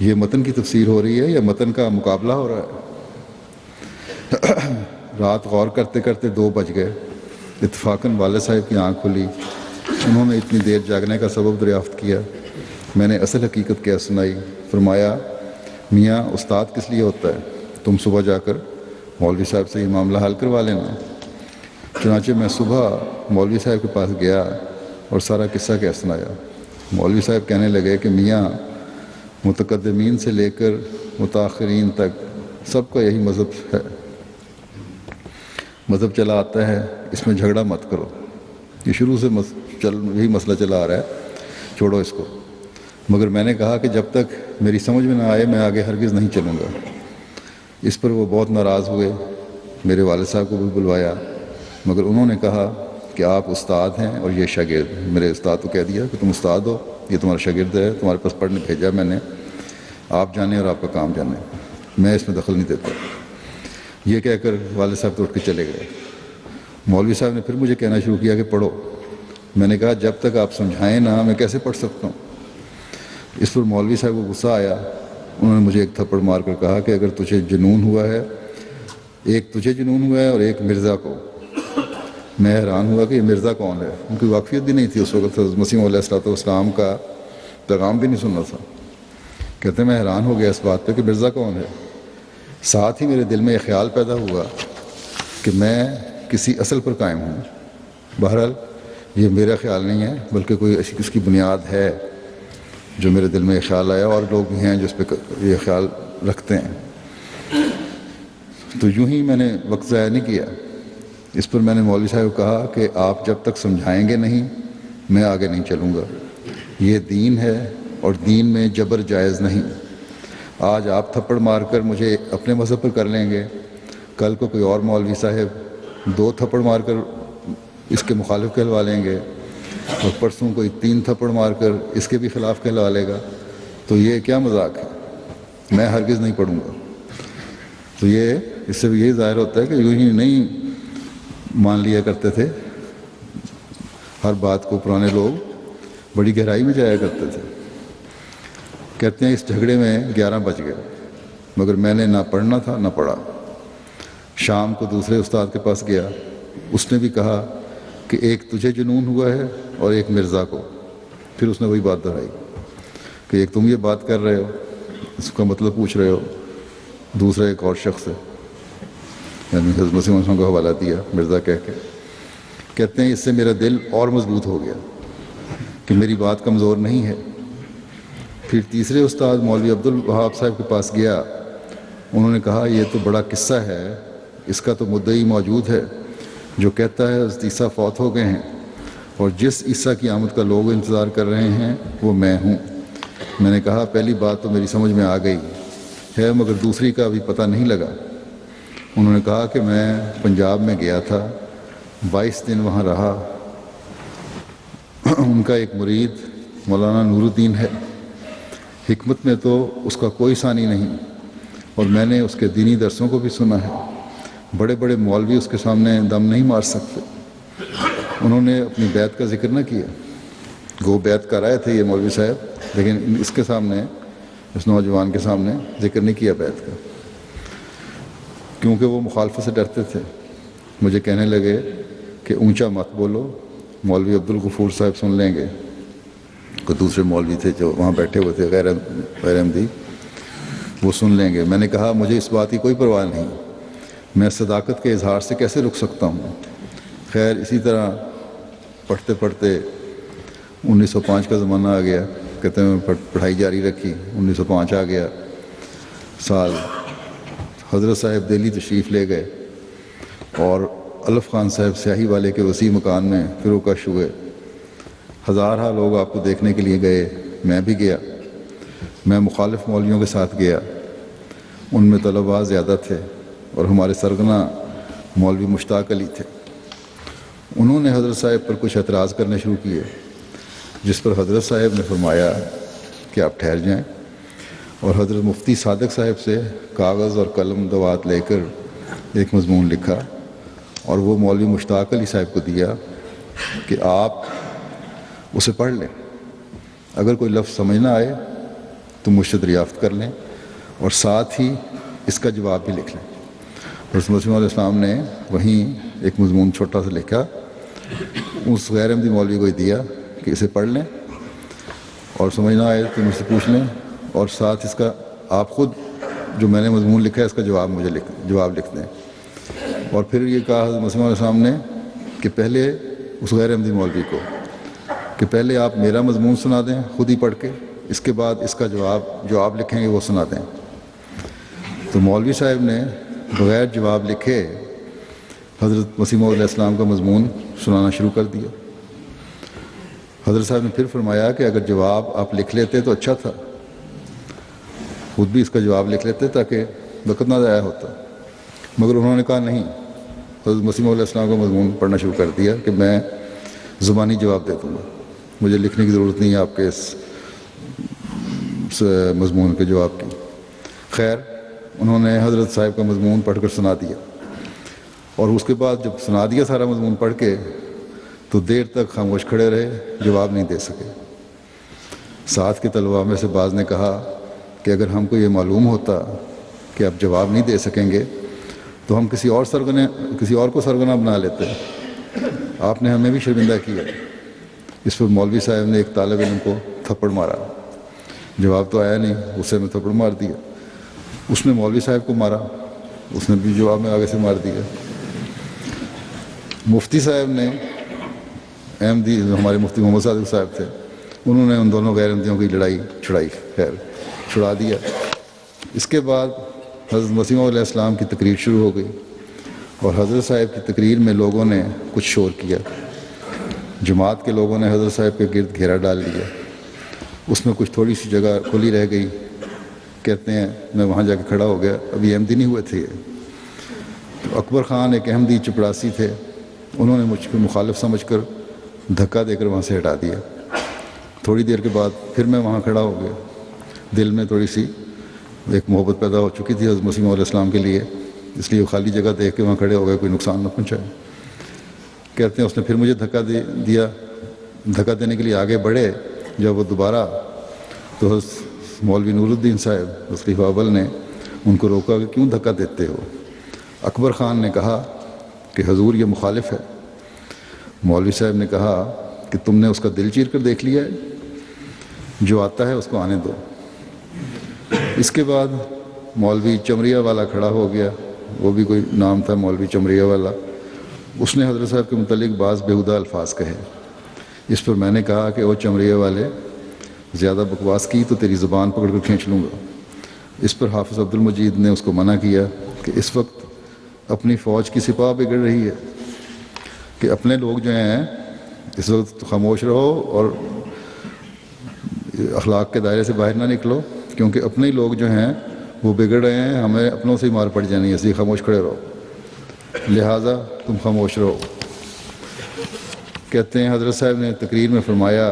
یہ متن کی تفسیر ہو رہی ہے یا متن کا مقابلہ ہو رہا ہے. رات غور کرتے کرتے 2 بج گئے. اتفاقاً والد صاحب کی آنکھ کھلی. انہوں نے اتنی دیر جاگنے کا سبب دریافت کیا. میں نے اصل حقیقت کیا سنائی. فرمایا میاں استاد کس لیے ہوتا ہے، تم صبح جا کر مولوی صاحب سے یہ معاملہ حل کروا لینا. چنانچہ میں صبح مولوی صاحب کے پاس گیا اور سارا قصہ کیا سنایا. مولوی صاحب کہنے لگے کہ میاں متقدمین سے لے کر متاخرین تک سب کا یہی مذہب ہے، مذہب چلا آتا ہے، اس میں جھگڑا مت کرو. یہ شروع سے یہی مسئلہ چلا آ رہا ہے، چھوڑو اس کو. مگر میں نے کہا کہ جب تک میری سمجھ میں نہ آئے میں آگے ہرگز نہیں چلوں گا. اس پر وہ بہت ناراض ہوئے. میرے والد صاحب کو بھی بلوایا، مگر انہوں نے کہا کہ آپ استاد ہیں اور یہ شاگرد. میرے استاد کو کہہ دیا کہ تم استاد ہو، یہ تمہارا شاگرد ہے، تمہارے پاس پڑھنے بھیجا میں نے، آپ جانیں اور آپ کا کام جانیں، میں اس میں دخل نہیں دیتا. یہ کہہ کر والد صاحب تو اٹھ کے چلے گئے. مولوی صاحب نے پھر مجھے کہنا شروع کیا کہ پڑھو. میں نے کہا جب تک آپ سمجھائیں نہ میں کیسے پڑھ سکتا ہوں. اس پر مولوی صاحب کو غصہ آیا. انہوں نے مجھے ایک تھپڑ مار کر کہا کہ اگر تجھے جنون ہوا ہے، ایک تجھے جنون ہوا ہے اور ایک مرزا کو. میں حیران ہوا کہ یہ مرزا کون ہے. ان کی واقفیت بھی نہیں تھی اس وقت، مسیح علیہ الصلوۃ والسلام کا پیغام بھی نہیں سننا تھا. کہتے ہیں میں حیران ہو گیا اس بات پہ کہ مرزا کون ہے. ساتھ ہی میرے دل میں یہ خیال پیدا ہوا کہ میں کسی اصل پر قائم ہوں. بہرحال یہ میرا خیال نہیں ہے، بلکہ کوئی اس کی بنیاد ہے جو میرے دل میں یہ خیال آیا، اور لوگ بھی ہیں جو اس پہ یہ خیال رکھتے ہیں. تو یوں ہی میں نے وقت ضائع نہیں کیا. اس پر میں نے مولوی صاحب کو کہا کہ آپ جب تک سمجھائیں گے نہیں میں آگے نہیں چلوں گا. یہ دین ہے اور دین میں جبر جائز نہیں. آج آپ تھپڑ مار کر مجھے اپنے مذہب پر کر لیں گے، کل کو کوئی اور مولوی صاحب 2 تھپڑ مار کر اس کے مخالف کہلوا لیں گے، اور پرسوں کوئی 3 تھپڑ مار کر اس کے بھی خلاف کہلوا لے گا. تو یہ کیا مذاق ہے؟ میں ہرگز نہیں پڑھوں گا. تو یہ اس سے بھی یہی ظاہر ہوتا ہے کہ یوں ہی نہیں مان لیا کرتے تھے ہر بات کو. پرانے لوگ بڑی گہرائی میں جایا کرتے تھے. کہتے ہیں اس جھگڑے میں 11 بج گئے، مگر میں نے نہ پڑھنا تھا نہ پڑھا. شام کو دوسرے استاد کے پاس گیا، اس نے بھی کہا کہ ایک تجھے جنون ہوا ہے اور ایک مرزا کو. پھر اس نے وہی بات دہرائی کہ ایک تم یہ بات کر رہے ہو، اس کا مطلب پوچھ رہے ہو، دوسرا ایک اور شخص ہے، یعنی حضرت مسیح موعود کا حوالہ دیا مرزا کہہ کے. کہتے ہیں اس سے میرا دل اور مضبوط ہو گیا کہ میری بات کمزور نہیں ہے. پھر تیسرے استاد مولوی عبدالوہاب صاحب کے پاس گیا. انہوں نے کہا یہ تو بڑا قصہ ہے، اس کا تو مدعی موجود ہے جو کہتا ہے حضرت عیسیٰ فوت ہو گئے ہیں، اور جس عیسیٰ کی آمد کا لوگ انتظار کر رہے ہیں وہ میں ہوں. میں نے کہا پہلی بات تو میری سمجھ میں آ گئی ہے، مگر دوسری کا ابھی پتہ نہیں لگا. انہوں نے کہا کہ میں پنجاب میں گیا تھا، 22 دن وہاں رہا. ان کا ایک مرید مولانا نور الدین ہے، حکمت میں تو اس کا کوئی ثانی نہیں، اور میں نے اس کے دینی درسوں کو بھی سنا ہے. بڑے بڑے مولوی اس کے سامنے دم نہیں مار سکتے. انہوں نے اپنی بیعت کا ذکر نہ کیا. گو بیعت کر آئے تھے یہ مولوی صاحب، لیکن اس کے سامنے، اس نوجوان کے سامنے ذکر نہیں کیا بیعت کا، کیونکہ وہ مخالفت سے ڈرتے تھے. مجھے کہنے لگے کہ اونچا مت بولو، مولوی عبدالغفور صاحب سن لیں گے. کوئی دوسرے مولوی تھے جو وہاں بیٹھے ہوئے تھے غیر احمدی، وہ سن لیں گے. میں نے کہا مجھے اس بات کی کوئی پرواہ نہیں، میں صداقت کے اظہار سے کیسے رک سکتا ہوں. خیر اسی طرح پڑھتے پڑھتے 1905 کا زمانہ آ گیا. کہتے ہیں میں پڑھائی جاری رکھی. 1905 آ گیا سال. حضرت صاحب دہلی تشریف لے گئے اور الف خان صاحب سیاہی والے کے وسیع مکان میں فروکش ہوئے. ہزارہ لوگ آپ کو دیکھنے کے لیے گئے، میں بھی گیا. میں مخالف مولویوں کے ساتھ گیا. ان میں طلباء زیادہ تھے اور ہمارے سرگنا مولوی مشتاق علی تھے. انہوں نے حضرت صاحب پر کچھ اعتراض کرنے شروع کیے، جس پر حضرت صاحب نے فرمایا کہ آپ ٹھہر جائیں، اور حضرت مفتی صادق صاحب سے کاغذ اور قلم دوات لے کر ایک مضمون لکھا اور وہ مولوی مشتاق علی صاحب کو دیا کہ آپ اسے پڑھ لیں. اگر کوئی لفظ سمجھ نہ آئے تو مجھ سے دریافت کر لیں، اور ساتھ ہی اس کا جواب بھی لکھ لیں. رسول اللہ علیہ السلام نے وہیں ایک مضمون چھوٹا سا لکھا، اس غیر احمدی مولوی کو دیا کہ اسے پڑھ لیں، اور سمجھ نہ آئے تو مجھ سے پوچھ لیں، اور ساتھ اس کا آپ خود جو میں نے مضمون لکھا ہے اس کا جواب مجھے جواب لکھ دیں. اور پھر یہ کہا حضرت مسیح علیہ السلام نے کہ پہلے اس غیر احمدی مولوی کو کہ پہلے آپ میرا مضمون سنا دیں خود ہی پڑھ کے، اس کے بعد اس کا جواب جو آپ لکھیں گے وہ سنا دیں. تو مولوی صاحب نے بغیر جواب لکھے حضرت مسیح موعود علیہ السلام کا مضمون سنانا شروع کر دیا. حضرت صاحب نے پھر فرمایا کہ اگر جواب آپ لکھ لیتے تو اچھا تھا، خود بھی اس کا جواب لکھ لیتے تاکہ وقت نہ ضائع ہوتا. مگر انہوں نے کہا نہیں. حضرت مسیح موعود علیہ السلام کا مضمون پڑھنا شروع کر دیا کہ میں زبانی جواب دے دوں گا، مجھے لکھنے کی ضرورت نہیں ہے آپ کے اس مضمون کے جواب کی. خیر انہوں نے حضرت صاحب کا مضمون پڑھ کر سنا دیا، اور اس کے بعد جب سنا دیا سارا مضمون پڑھ کے تو دیر تک خاموش کھڑے رہے، جواب نہیں دے سکے. ساتھ کے طلباء میں سے بعض نے کہا کہ اگر ہم کو یہ معلوم ہوتا کہ آپ جواب نہیں دے سکیں گے تو ہم کسی اور کو سرگنا بنا لیتے. آپ نے ہمیں بھی شرمندہ کیا. اس پر مولوی صاحب نے ایک طالب علم کو تھپڑ مارا. جواب تو آیا نہیں، غصے میں تھپڑ مار دیا. اس نے مولوی صاحب کو مارا، اس نے بھی جواب میں آگے سے مار دیا. مفتی صاحب نے احمدی ہمارے مفتی محمد صادق صاحب تھے، انہوں نے ان دونوں غیر احمدیوں کی لڑائی چھڑا دیا۔ اس کے بعد حضرت مسیح موعود علیہ السلام کی تقریر شروع ہو گئی، اور حضرت صاحب کی تقریر میں لوگوں نے کچھ شور کیا۔ جماعت کے لوگوں نے حضرت صاحب کے گرد گھیرا ڈال لیا، اس میں کچھ تھوڑی سی جگہ کھلی رہ گئی۔ کہتے ہیں میں وہاں جا کے کھڑا ہو گیا، ابھی احمدی نہیں ہوئے تھے۔ تو اکبر خان ایک احمدی چپڑاسی تھے، انہوں نے مجھ کو مخالف سمجھ کر دھکا دے کر وہاں سے ہٹا دیا۔ تھوڑی دیر کے بعد پھر میں وہاں کھڑا ہو گیا، دل میں تھوڑی سی ایک محبت پیدا ہو چکی تھی حضرت مسیح موعود علیہ السلام کے لیے، اس لیے وہ خالی جگہ دیکھ کے وہاں کھڑے ہو گئے، کوئی نقصان نہ پہنچائے۔ کہتے ہیں اس نے پھر مجھے دھکا دیا، دھکا دینے کے لیے آگے بڑھے جب وہ دوبارہ، تو حضرت مولوی نور الدین صاحب خلیفہ اول نے ان کو روکا کہ کیوں دھکا دیتے ہو؟ اکبر خان نے کہا کہ حضور یہ مخالف ہے۔ مولوی صاحب نے کہا کہ تم نے اس کا دل چیر کر دیکھ لیا ہے، جو آتا ہے اس کو آنے دو۔ اس کے بعد مولوی چمریا والا کھڑا ہو گیا، وہ بھی کوئی نام تھا مولوی چمریا والا، اس نے حضرت صاحب کے متعلق بعض بیہودہ الفاظ کہے۔ اس پر میں نے کہا کہ او چمریا والے، زیادہ بکواس کی تو تیری زبان پکڑ کر کھینچ لوں گا۔ اس پر حافظ عبد المجید نے اس کو منع کیا کہ اس وقت اپنی فوج کی سپاہ بگڑ رہی ہے، کہ اپنے لوگ جو ہیں اس وقت خاموش رہو اور اخلاق کے دائرے سے باہر نہ نکلو، کیونکہ اپنے لوگ جو ہیں وہ بگڑ رہے ہیں، ہمیں اپنوں سے ہی مار پڑ جانی ہے، اس لیے خاموش کھڑے رہو، لہٰذا تم خاموش رہو۔ کہتے ہیں حضرت صاحب نے تقریر میں فرمایا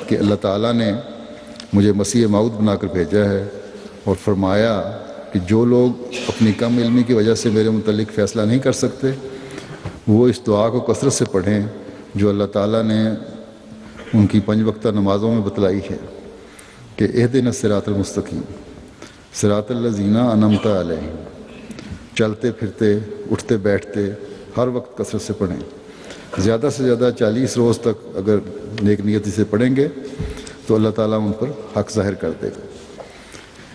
کہ اللہ تعالیٰ نے مجھے مسیح موعود بنا کر بھیجا ہے، اور فرمایا کہ جو لوگ اپنی کم علمی کی وجہ سے میرے متعلق فیصلہ نہیں کر سکتے، وہ اس دعا کو کثرت سے پڑھیں جو اللہ تعالیٰ نے ان کی 5 وقتہ نمازوں میں بتلائی ہے، کہ اہدنا الصراط المستقیم صراط الذین انعمت علیہم۔ چلتے پھرتے، اٹھتے بیٹھتے، ہر وقت کثرت سے پڑھیں، زیادہ سے زیادہ 40 روز تک اگر نیک نیتی سے پڑھیں گے تو اللہ تعالیٰ ان پر حق ظاہر کر دے گا۔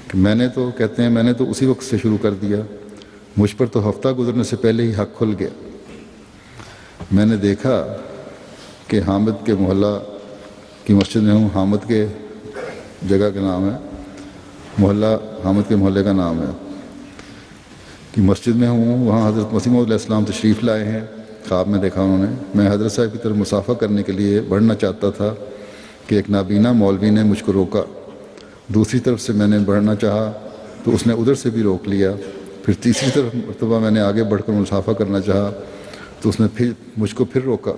کہ میں نے تو کہتے ہیں میں نے تو اسی وقت سے شروع کر دیا، مجھ پر تو ہفتہ گزرنے سے پہلے ہی حق کھل گیا۔ میں نے دیکھا کہ حامد کے محلہ کی مسجد میں ہوں، حامد کے جگہ کا نام ہے محلہ، حامد کے محلے کا نام ہے، کہ مسجد میں ہوں، وہاں حضرت مسیح موعود علیہ السلام تشریف لائے ہیں، خواب میں دیکھا انہوں نے۔ میں حضرت صاحب کی طرف مصافحہ کرنے کے لیے بڑھنا چاہتا تھا کہ ایک نابینا مولوی نے مجھ کو روکا، دوسری طرف سے میں نے بڑھنا چاہا تو اس نے ادھر سے بھی روک لیا، پھر تیسری طرف مرتبہ میں نے آگے بڑھ کر مصافحہ کرنا چاہا تو اس نے پھر مجھ کو پھر روکا۔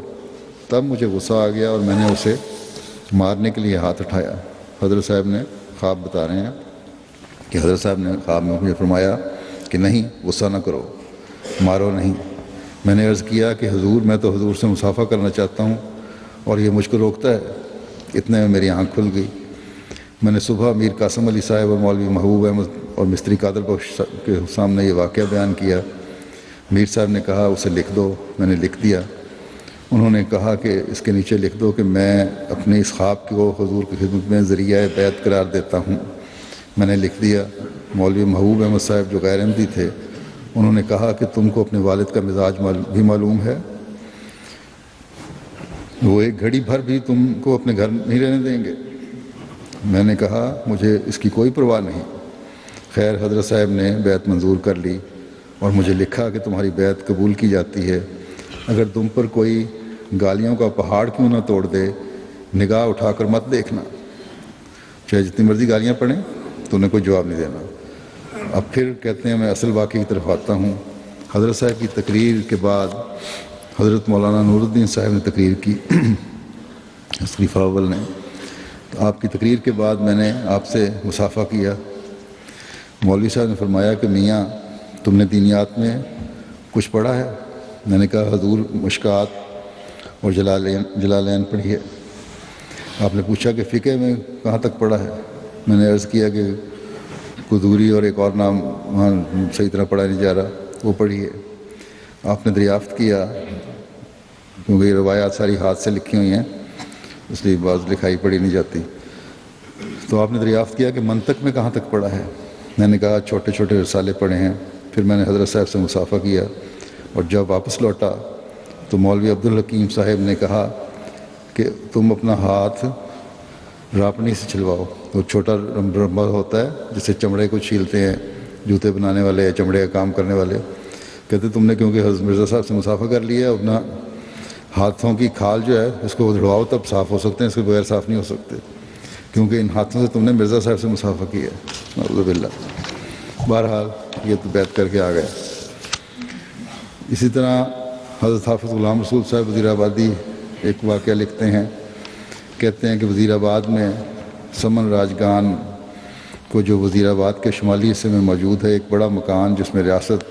تب مجھے غصہ آ گیا اور میں نے اسے مارنے کے لیے ہاتھ اٹھایا۔ حضرت صاحب نے خواب بتا رہے ہیں کہ حضرت صاحب نے خواب میں مجھے فرمایا کہ نہیں، غصہ نہ کرو، مارو نہیں۔ میں نے عرض کیا کہ حضور میں تو حضور سے مصافحہ کرنا چاہتا ہوں اور یہ مجھ کو روکتا ہے۔ اتنے میں میری آنکھ کھل گئی۔ میں نے صبح میر قاسم علی صاحب اور مولوی محبوب احمد اور مستری قادر بخش کے سامنے یہ واقعہ بیان کیا۔ میر صاحب نے کہا اسے لکھ دو، میں نے لکھ دیا۔ انہوں نے کہا کہ اس کے نیچے لکھ دو کہ میں اپنے اس خواب کو حضور کی خدمت میں ذریعہ بیعت قرار دیتا ہوں۔ میں نے لکھ دیا۔ مولوی محبوب احمد صاحب جو غیر احمدی تھے، انہوں نے کہا کہ تم کو اپنے والد کا مزاج بھی معلوم ہے، وہ ایک گھڑی بھر بھی تم کو اپنے گھر نہیں رہنے دیں گے۔ میں نے کہا مجھے اس کی کوئی پرواہ نہیں۔ خیر حضرت صاحب نے بیعت منظور کر لی اور مجھے لکھا کہ تمہاری بیعت قبول کی جاتی ہے، اگر تم پر کوئی گالیوں کا پہاڑ کیوں نہ توڑ دے، نگاہ اٹھا کر مت دیکھنا، چاہے جتنی مرضی گالیاں پڑیں تو انہیں کوئی جواب نہیں دینا۔ اب پھر کہتے ہیں میں اصل واقعے کی طرف آتا ہوں۔ حضرت صاحب کی تقریر کے بعد حضرت مولانا نور الدین صاحب نے تقریر کی، خلیفہ اول نے۔ آپ کی تقریر کے بعد میں نے آپ سے مصافحہ کیا۔ مولوی صاحب نے فرمایا کہ میاں تم نے دینیات میں کچھ پڑھا ہے؟ میں نے کہا حضور مشکات اور جلالین پڑھی ہے۔ آپ نے پوچھا کہ فقہ میں کہاں تک پڑھا ہے؟ میں نے عرض کیا کہ قدوری اور ایک اور نام وہاں صحیح طرح پڑھا نہیں جا رہا، وہ پڑھی ہے۔ آپ نے دریافت کیا، کیونکہ یہ روایات ساری ہاتھ سے لکھی ہوئی ہیں اس لیے بعض لکھائی پڑھی نہیں جاتی، تو آپ نے دریافت کیا کہ منطق میں کہاں تک پڑھا ہے؟ میں نے کہا چھوٹے چھوٹے رسالے پڑھے ہیں۔ پھر میں نے حضرت صاحب سے مصافحہ کیا اور جب واپس لوٹا تو مولوی عبدالحکیم صاحب نے کہا کہ تم اپنا ہاتھ راپنی سے چھلواؤ. وہ چھوٹا رمبا ہوتا ہے جس سے چمڑے کو چھیلتے ہیں جوتے بنانے والے یا چمڑے کا کام کرنے والے. کہتے تم نے کیونکہ حضرت مرزا صاحب سے مسافہ کر لیا، اپنا ہاتھوں کی کھال جو ہے اس کو دھڑواؤ تب صاف ہو سکتے ہیں، اس کے بغیر صاف نہیں ہو سکتے، کیونکہ ان ہاتھوں سے تم نے مرزا صاحب سے مسافہ کیا. نعوذ باللہ. بہرحال یہ تو بیعت کر کے آ گئے. اسی طرح حضرت حافظ غلام رسول صاحب وزیر آبادی ایک واقعہ لکھتے ہیں. کہتے ہیں کہ وزیر آباد میں سمن راجگان کو جو وزیر آباد کے شمالی حصے میں موجود ہے ایک بڑا مکان جس میں ریاست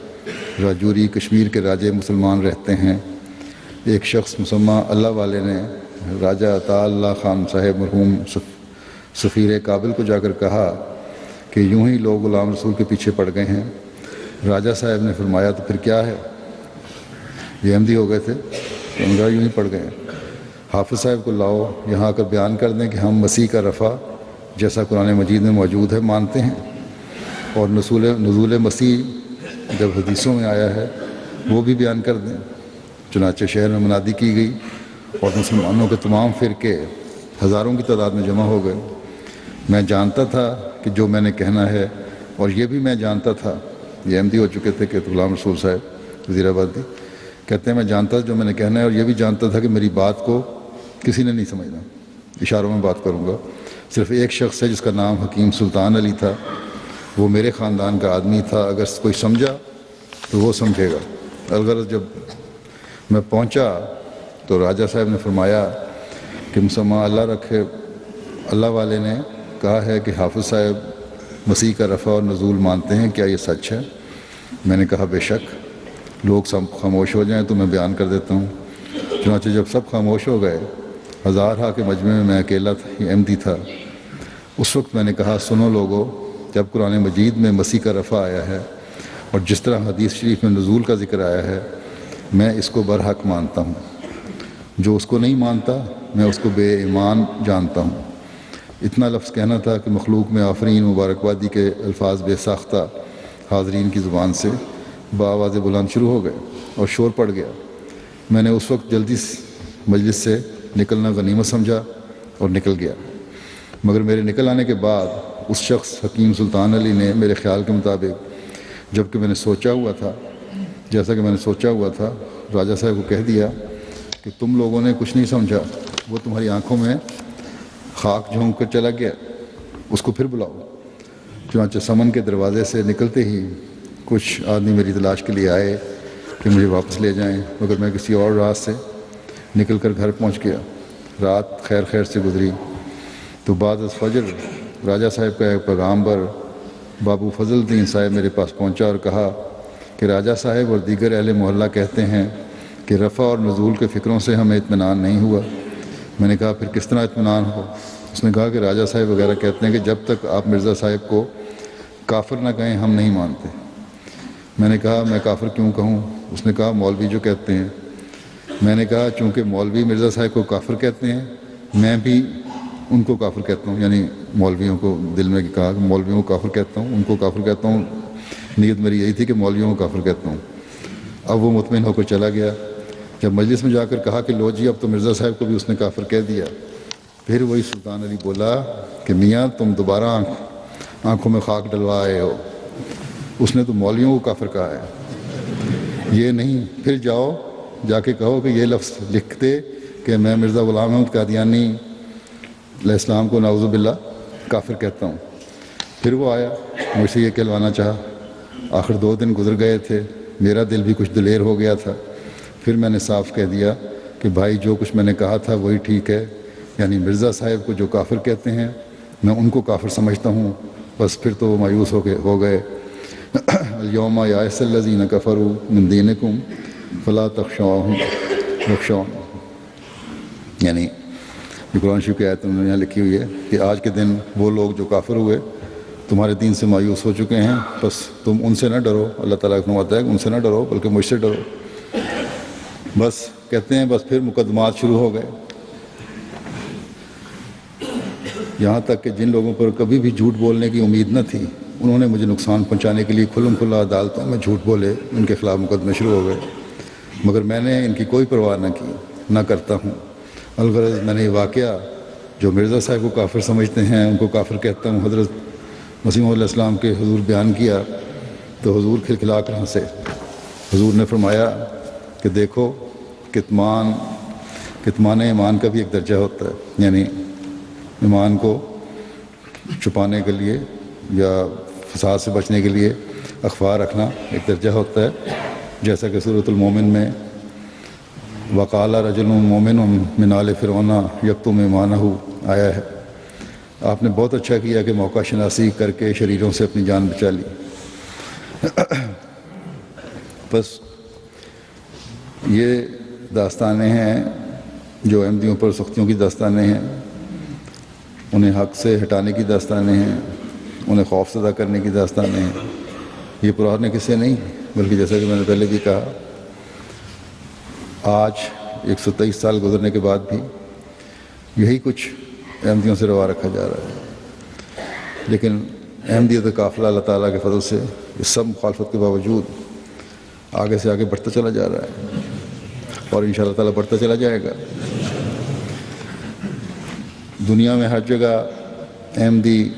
راجوری کشمیر کے راجے مسلمان رہتے ہیں، ایک شخص مسمہ اللہ والے نے راجہ عطا اللہ خان صاحب مرحوم سفیر کابل کو جا کر کہا کہ یوں ہی لوگ غلام رسول کے پیچھے پڑ گئے ہیں. راجہ صاحب نے فرمایا تو پھر کیا ہے؟ یہ احمدی ہو گئے تھے. ان کا یوں ہی پڑ گئے ہیں. حافظ صاحب کو لاؤ یہاں آ کر بیان کر دیں کہ ہم مسیح کا رفع جیسا قرآن مجید میں موجود ہے مانتے ہیں، اور نزول مسیح جب حدیثوں میں آیا ہے وہ بھی بیان کر دیں. چنانچہ شہر میں منادی کی گئی اور مسلمانوں کے تمام فرقے ہزاروں کی تعداد میں جمع ہو گئے. میں جانتا تھا کہ جو میں نے کہنا ہے، اور یہ بھی میں جانتا تھا، یہ احمدی ہو چکے تھے کہ غلام رسول صاحب وزیر آبادی کہتے ہیں میں جانتا تھا جو میں نے کہنا ہے، اور یہ بھی جانتا تھا کہ میری بات کو کسی نے نہیں سمجھنا. اشاروں میں بات کروں گا. صرف ایک شخص ہے جس کا نام حکیم سلطان علی تھا، وہ میرے خاندان کا آدمی تھا. اگر کوئی سمجھا تو وہ سمجھے گا. الغرض جب میں پہنچا تو راجہ صاحب نے فرمایا کہ مسمہ اللہ رکھے، اللہ والے نے کہا ہے کہ حافظ صاحب مسیح کا رفع اور نزول مانتے ہیں، کیا یہ سچ ہے؟ میں نے کہا بے شک. لوگ سب خاموش ہو جائیں تو میں بیان کر دیتا ہوں. چنانچہ جب سب خاموش ہو گئے، ہزارہ کے مجمع میں میں اکیلا احمدی تھا. اس وقت میں نے کہا سنو لوگو، جب قرآن مجید میں مسیح کا رفع آیا ہے اور جس طرح حدیث شریف میں نزول کا ذکر آیا ہے، میں اس کو برحق مانتا ہوں. جو اس کو نہیں مانتا میں اس کو بے ایمان جانتا ہوں. اتنا لفظ کہنا تھا کہ مخلوق میں آفرین مبارکبادی کے الفاظ بے ساختہ حاضرین کی زبان سے بآواز بلند شروع ہو گئے اور شور پڑ گیا. میں نے اس وقت جلدی مجلس سے نکلنا غنیمت سمجھا اور نکل گیا. مگر میرے نکل آنے کے بعد اس شخص حکیم سلطان علی نے میرے خیال کے مطابق جب کہ میں نے سوچا ہوا تھا، جیسا کہ میں نے سوچا ہوا تھا، راجہ صاحب کو کہہ دیا کہ تم لوگوں نے کچھ نہیں سمجھا، وہ تمہاری آنکھوں میں خاک جھونک کر چلا گیا، اس کو پھر بلاؤ. چنانچہ سمن کے دروازے سے نکلتے ہی کچھ آدمی میری تلاش کے لیے آئے کہ مجھے واپس لے جائیں، مگر میں کسی اور راہ سے نکل کر گھر پہنچ گیا. رات خیر خیر سے گزری تو بعد از فجر راجہ صاحب کا ایک پیغامبر بابو فضل الدین صاحب میرے پاس پہنچا اور کہا کہ راجہ صاحب اور دیگر اہل محلہ کہتے ہیں کہ رفع اور نزول کے فکروں سے ہمیں اطمینان نہیں ہوا. میں نے کہا پھر کس طرح اطمینان ہو؟ اس نے کہا کہ راجہ صاحب وغیرہ کہتے ہیں کہ جب تک آپ مرزا صاحب کو کافر نہ کہیں ہم نہیں مانتے. میں نے کہا میں کافر کیوں کہوں؟ اس نے کہا مولوی جو کہتے ہیں. میں نے کہا چونکہ مولوی مرزا صاحب کو کافر کہتے ہیں میں بھی ان کو کافر کہتا ہوں، یعنی مولویوں کو دل میں کہا کہ مولویوں کو کافر کہتا ہوں، ان کو کافر کہتا ہوں. نیت میری یہی تھی کہ مولویوں کو کافر کہتا ہوں. اب وہ مطمئن ہو کر چلا گیا. جب مجلس میں جا کر کہا کہ لو جی اب تو مرزا صاحب کو بھی اس نے کافر کہہ دیا، پھر وہی سلطان علی بولا کہ میاں تم دوبارہ آنکھوں میں خاک ڈلوا آئے ہو، اس نے تو مولویوں کو کافر کہا ہے، یہ نہیں. پھر جاؤ جا کے کہو کہ یہ لفظ لکھتے کہ میں مرزا غلام احمد قادیانی علیہ السلام کو نعوذ باللہ کافر کہتا ہوں. پھر وہ آیا مجھ سے یہ کہلوانا چاہا. آخر 2 دن گزر گئے تھے، میرا دل بھی کچھ دلیر ہو گیا تھا. پھر میں نے صاف کہہ دیا کہ بھائی جو کچھ میں نے کہا تھا وہی ٹھیک ہے، یعنی مرزا صاحب کو جو کافر کہتے ہیں میں ان کو کافر سمجھتا ہوں. بس پھر تو وہ مایوس ہو گئے. الیوم یائس الذین کفروا من دینکم فلا تخشوہم واخشون، یعنی قرآن شریف کی آیت انہوں نے یہاں لکھی ہوئی ہے کہ آج کے دن وہ لوگ جو کافر ہوئے تمہارے دین سے مایوس ہو چکے ہیں، بس تم ان سے نہ ڈرو. اللہ تعالیٰ کو فرماتا ہے کہ ان سے نہ ڈرو بلکہ مجھ سے ڈرو. بس کہتے ہیں بس پھر مقدمات شروع ہو گئے، یہاں تک کہ جن لوگوں پر کبھی بھی جھوٹ بولنے کی امید نہ تھی انہوں نے مجھے نقصان پہنچانے کے لیے کھلم کھلا عدالتوں میں جھوٹ بولے، ان کے خلاف مقدمے شروع ہو گئے. مگر میں نے ان کی کوئی پرواہ نہ کی، نہ کرتا ہوں۔ الغرض میں نے یہ واقعہ جو مرزا صاحب کو کافر سمجھتے ہیں ان کو کافر کہتا ہوں، حضرت مسیح موعود علیہ السلام کے حضور بیان کیا تو حضور کھلکھلا کر ہنسے۔ حضور نے فرمایا کہ دیکھو کتمان ایمان کا بھی ایک درجہ ہوتا ہے، یعنی ایمان کو چھپانے کے لیے یا فساد سے بچنے کے لیے اخفا رکھنا ایک درجہ ہوتا ہے، جیسا کہ سورۃ المومن میں وقال رجل مومن من آل فرعون یکتم ایمانہ آیا ہے۔ آپ نے بہت اچھا کیا کہ موقع شناسی کر کے شریروں سے اپنی جان بچا لی۔ بس یہ داستانیں ہیں جو احمدیوں پر سختیوں کی داستانیں ہیں، انہیں حق سے ہٹانے کی داستانیں ہیں، انہیں خوف زدہ کرنے کی داستانیں ہیں۔ یہ پرانے قصے نہیں، بلکہ جیسا کہ میں نے پہلے بھی کہا، آج 123 سال گزرنے کے بعد بھی یہی کچھ احمدیوں سے روا رکھا جا رہا ہے۔ لیکن احمدیت کا قافلہ اللہ تعالیٰ کے فضل سے اس سب مخالفت کے باوجود آگے سے آگے بڑھتا چلا جا رہا ہے، اور انشاءاللہ تعالیٰ بڑھتا چلا جائے گا۔ دنیا میں ہر جگہ احمدی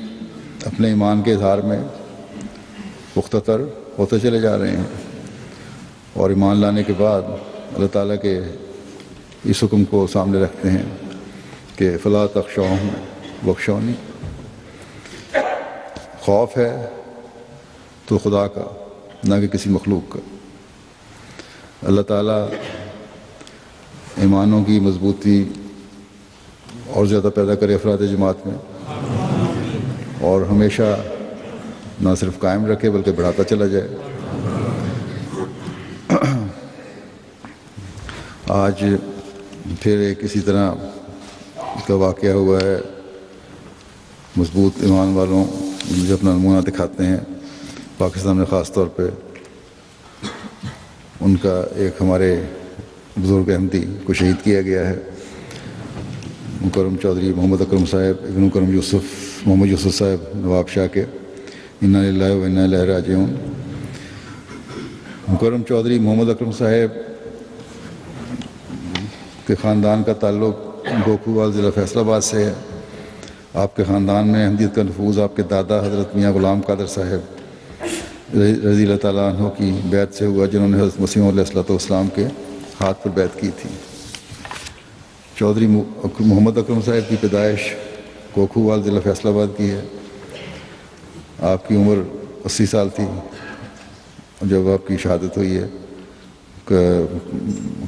اپنے ایمان کے اظہار میں پختہ تر ہوتے چلے جا رہے ہیں، اور ایمان لانے کے بعد اللہ تعالیٰ کے اس حکم کو سامنے رکھتے ہیں کہ فلا تخشوہم واخشونی۔ خوف ہے تو خدا کا، نہ کہ کسی مخلوق کا۔ اللہ تعالیٰ ایمانوں کی مضبوطی اور زیادہ پیدا کرے افراد جماعت میں، اور ہمیشہ نہ صرف قائم رکھے بلکہ بڑھاتا چلا جائے۔ آج پھر ایک اسی طرح کا واقعہ ہوا ہے، مضبوط ایمان والوں جو اپنا نمونہ دکھاتے ہیں پاکستان میں، خاص طور پہ ان کا ایک ہمارے بزرگ احمدی کو شہید کیا گیا ہے، مکرم چودھری محمد اکرم صاحب ابن مکرم یوسف محمد یوسف صاحب نواب شاہ کے، انا للہ و انا الیہ راجعون۔ مکرم چودھری محمد اکرم صاحب کے خاندان کا تعلق گوکھوال ضلع فیصل آباد سے ہے۔ آپ کے خاندان میں احمدیت کا نفوذ آپ کے دادا حضرت میاں غلام قادر صاحب رضی اللہ تعالیٰ عنہ کی بیعت سے ہوا، جنہوں نے حضرت مسیح علیہ السلام کے ہاتھ پر بیعت کی تھی۔ چودھری محمد اکرم صاحب کی پیدائش گوکھوال ضلع فیصل آباد کی ہے۔ آپ کی عمر 80 سال تھی جب آپ کی شہادت ہوئی ہے،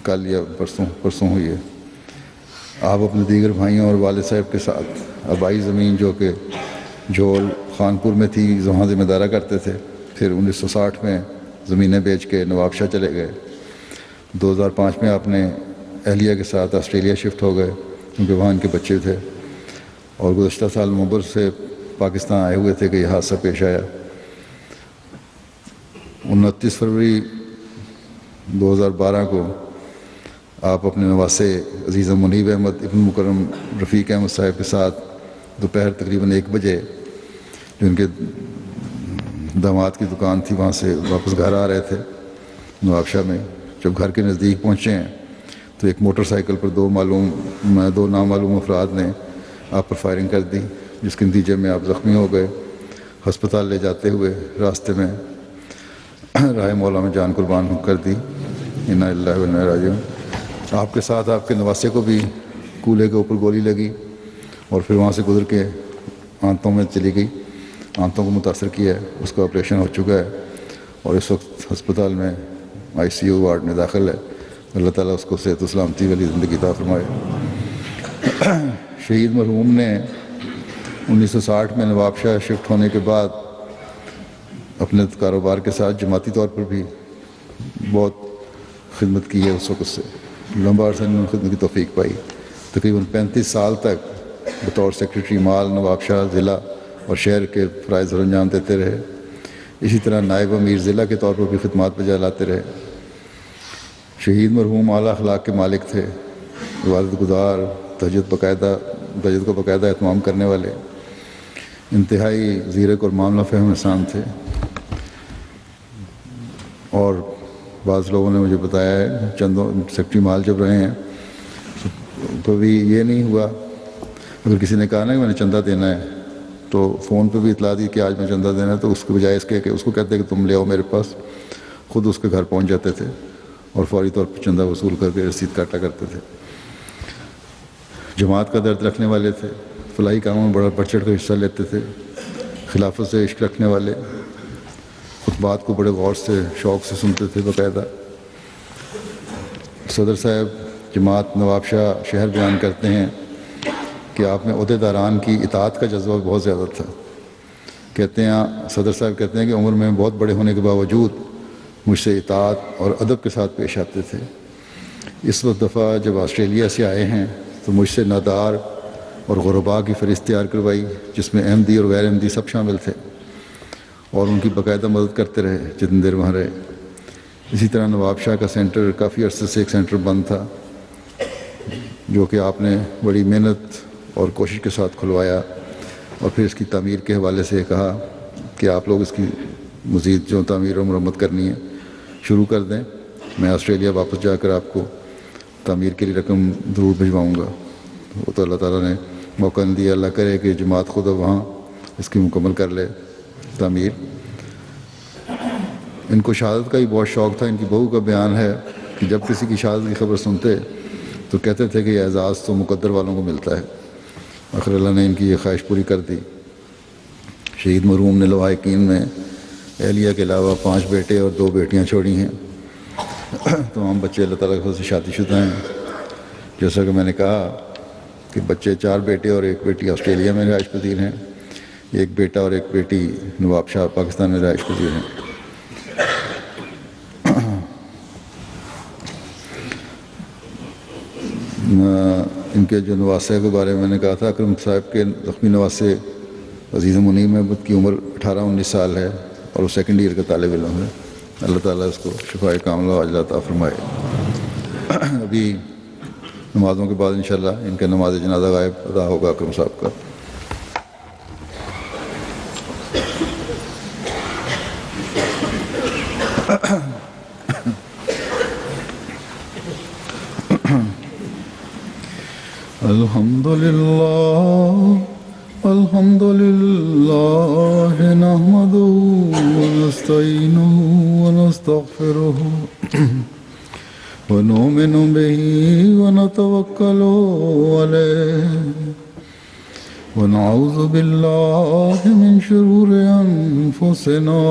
کل یا پرسوں ہوئی ہے۔ آپ اپنے دیگر بھائیوں اور والد صاحب کے ساتھ آبائی زمین جو کہ جھول خانپور میں تھی وہاں ذمہ دارہ کرتے تھے، پھر 1960 میں زمینیں بیچ کے نواب شاہ چلے گئے۔ 2005 میں آپ نے اہلیہ کے ساتھ آسٹریلیا شفٹ ہو گئے کیونکہ وہاں ان کے بچے تھے، اور گزشتہ سال نومبر سے پاکستان آئے ہوئے تھے کہ یہ حادثہ پیش آیا۔ 29 فروری 2012 کو آپ اپنے نواسے عزیز منیب احمد ابن مکرم رفیق احمد صاحب کے ساتھ دوپہر تقریباً 1 بجے، جو ان کے داماد کی دکان تھی، وہاں سے واپس گھر آ رہے تھے نواب شاہ میں۔ جب گھر کے نزدیک پہنچے ہیں تو ایک موٹر سائیکل پر دو نامعلوم افراد نے آپ پر فائرنگ کر دی، جس کے نتیجے میں آپ زخمی ہو گئے۔ ہسپتال لے جاتے ہوئے راستے میں راہ مولا میں جان قربان کر دی۔ انا للہ و انا الیہ راجعون۔ آپ کے ساتھ آپ کے نواسے کو بھی کولے کے اوپر گولی لگی اور پھر وہاں سے گزر کے آنتوں میں چلی گئی، آنتوں کو متاثر کیا ہے، اس کا آپریشن ہو چکا ہے اور اس وقت ہسپتال میں ICU وارڈ میں داخل ہے۔ اللہ تعالیٰ اس کو صحت و سلامتی والی زندگی عطا فرمائے۔ شہید مرحوم نے 1960 میں نواب شاہ شفٹ ہونے کے بعد اپنے کاروبار کے ساتھ جماعتی طور پر بھی بہت خدمت کی ہے۔ اس وقت سے لمبا عرصہ انہوں نے خدمت کی توفیق پائی۔ تقریباً 35 سال تک بطور سیکریٹری مال نواب شاہ ضلع اور شہر کے فرائض سر انجام دیتے رہے۔ اسی طرح نائب امیر ضلع کے طور پر بھی خدمات بجا لاتے رہے۔ شہید مرحوم اعلیٰ اخلاق کے مالک تھے، عبادت گزار، تہجد کو باقاعدہ اہتمام کرنے والے، انتہائی زیرک اور معاملہ فہم انسان تھے، اور بعض لوگوں نے مجھے بتایا ہے چندوں سیکٹری مال جب رہے ہیں تو بھی یہ نہیں ہوا، اگر کسی نے کہا نا کہ میں نے چندہ دینا ہے تو فون پہ بھی اطلاع دی کہ آج میں چندہ دینا ہے، تو اس کے بجائے اس کے کہ اس کو کہتے کہ تم لے آؤ میرے پاس، خود اس کے گھر پہنچ جاتے تھے اور فوری طور پر چندہ وصول کر کے رسید کاٹا کرتے تھے۔ جماعت کا درد رکھنے والے تھے، فلاحی کاموں میں بڑا بڑھ چڑھ کر حصہ لیتے تھے، خلافت سے عشق رکھنے والے، خطبات کو بڑے غور سے شوق سے سنتے تھے باقاعدہ۔ صدر صاحب جماعت نواب شاہ شہر بیان کرتے ہیں کہ آپ میں عہدے داران کی اطاعت کا جذبہ بہت زیادہ تھا۔ کہتے ہیں صدر صاحب کہتے ہیں کہ عمر میں بہت بڑے ہونے کے باوجود مجھ سے اطاعت اور ادب کے ساتھ پیش آتے تھے۔ اس وقت دفعہ جب آسٹریلیا سے آئے ہیں تو مجھ سے نادار اور غرباء کی فہرست تیار کروائی، جس میں احمدی اور غیر احمدی سب شامل تھے، اور ان کی باقاعدہ مدد کرتے رہے جتنی دیر وہاں رہے۔ اسی طرح نواب شاہ کا سینٹر کافی عرصے سے ایک سینٹر بند تھا، جو کہ آپ نے بڑی محنت اور کوشش کے ساتھ کھلوایا، اور پھر اس کی تعمیر کے حوالے سے کہا کہ آپ لوگ اس کی مزید جو تعمیر و مرمت کرنی ہے شروع کر دیں، میں آسٹریلیا واپس جا کر آپ کو تعمیر کے لیے رقم ضرور بھجواؤں گا۔ وہ تو اللہ تعالیٰ نے موقع نہیں دیا، اللہ کرے کہ جماعت خود وہاں اس کی مکمل کر لے تعمیر۔ ان کو شہادت کا بھی بہت شوق تھا۔ ان کی بہو کا بیان ہے کہ جب کسی کی شہادت کی خبر سنتے تو کہتے تھے کہ یہ اعزاز تو مقدر والوں کو ملتا ہے۔ آخر اللہ نے ان کی یہ خواہش پوری کر دی۔ شہید مرحوم نے لواحقین میں اہلیہ کے علاوہ 5 بیٹے اور 2 بیٹیاں چھوڑی ہیں۔ تمام بچے اللہ تعالیٰ کے فضل سے شادی شدہ ہیں۔ جیسا کہ میں نے کہا کہ بچے 4 بیٹے اور 1 بیٹی آسٹریلیا میں رہائش پذیر ہیں، 1 بیٹا اور 1 بیٹی نواب شاہ پاکستان میں رہائش پذیر ہیں۔ ان کے جو نواسے کے بارے میں نے کہا تھا، اکرم صاحب کے زخمی نواسے عزیز منیم احمد کی عمر 18-19 سال ہے اور وہ 2nd ایئر کا طالب علم ہے۔ اللہ تعالیٰ اس کو شفائے کاملہ و عاجلہ عطا فرمائے۔ ابھی نمازوں کے بعد انشاءاللہ ان کا نماز جنازہ غائب ادا ہوگا اکرم صاحب کا۔ الحمد لله نحمده ونستعينه ونستغفره ونؤمن به ونتوكل عليه ونعوذ بالله من شرور أنفسنا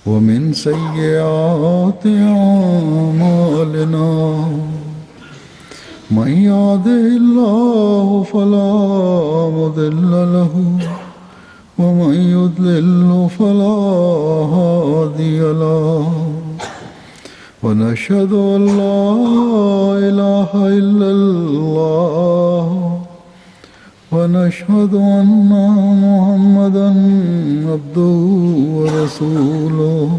ومن سيئات أعمالنا، من يهده الله فلا مضل له ومن يضلل فلا هادي له، ونشهد أن لا إله إلا الله ونشهد أن محمدا عبده ورسوله۔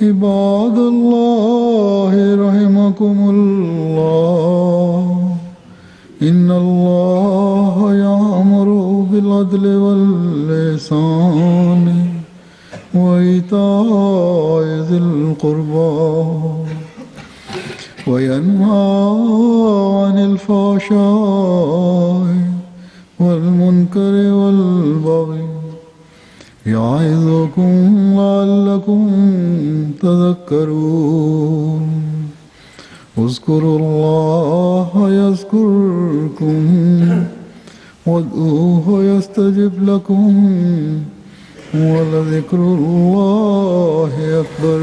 عباد الله رحمكم الله، إن الله يأمر بالعدل والإحسان وإيتاء ذي القربى وينهى عن الفحشاء والمنكر والبغي، يعظكم لعلكم تذكرون۔ اذكروا الله يذكركم وادعوه يستجب لكم ولذكر الله أكبر۔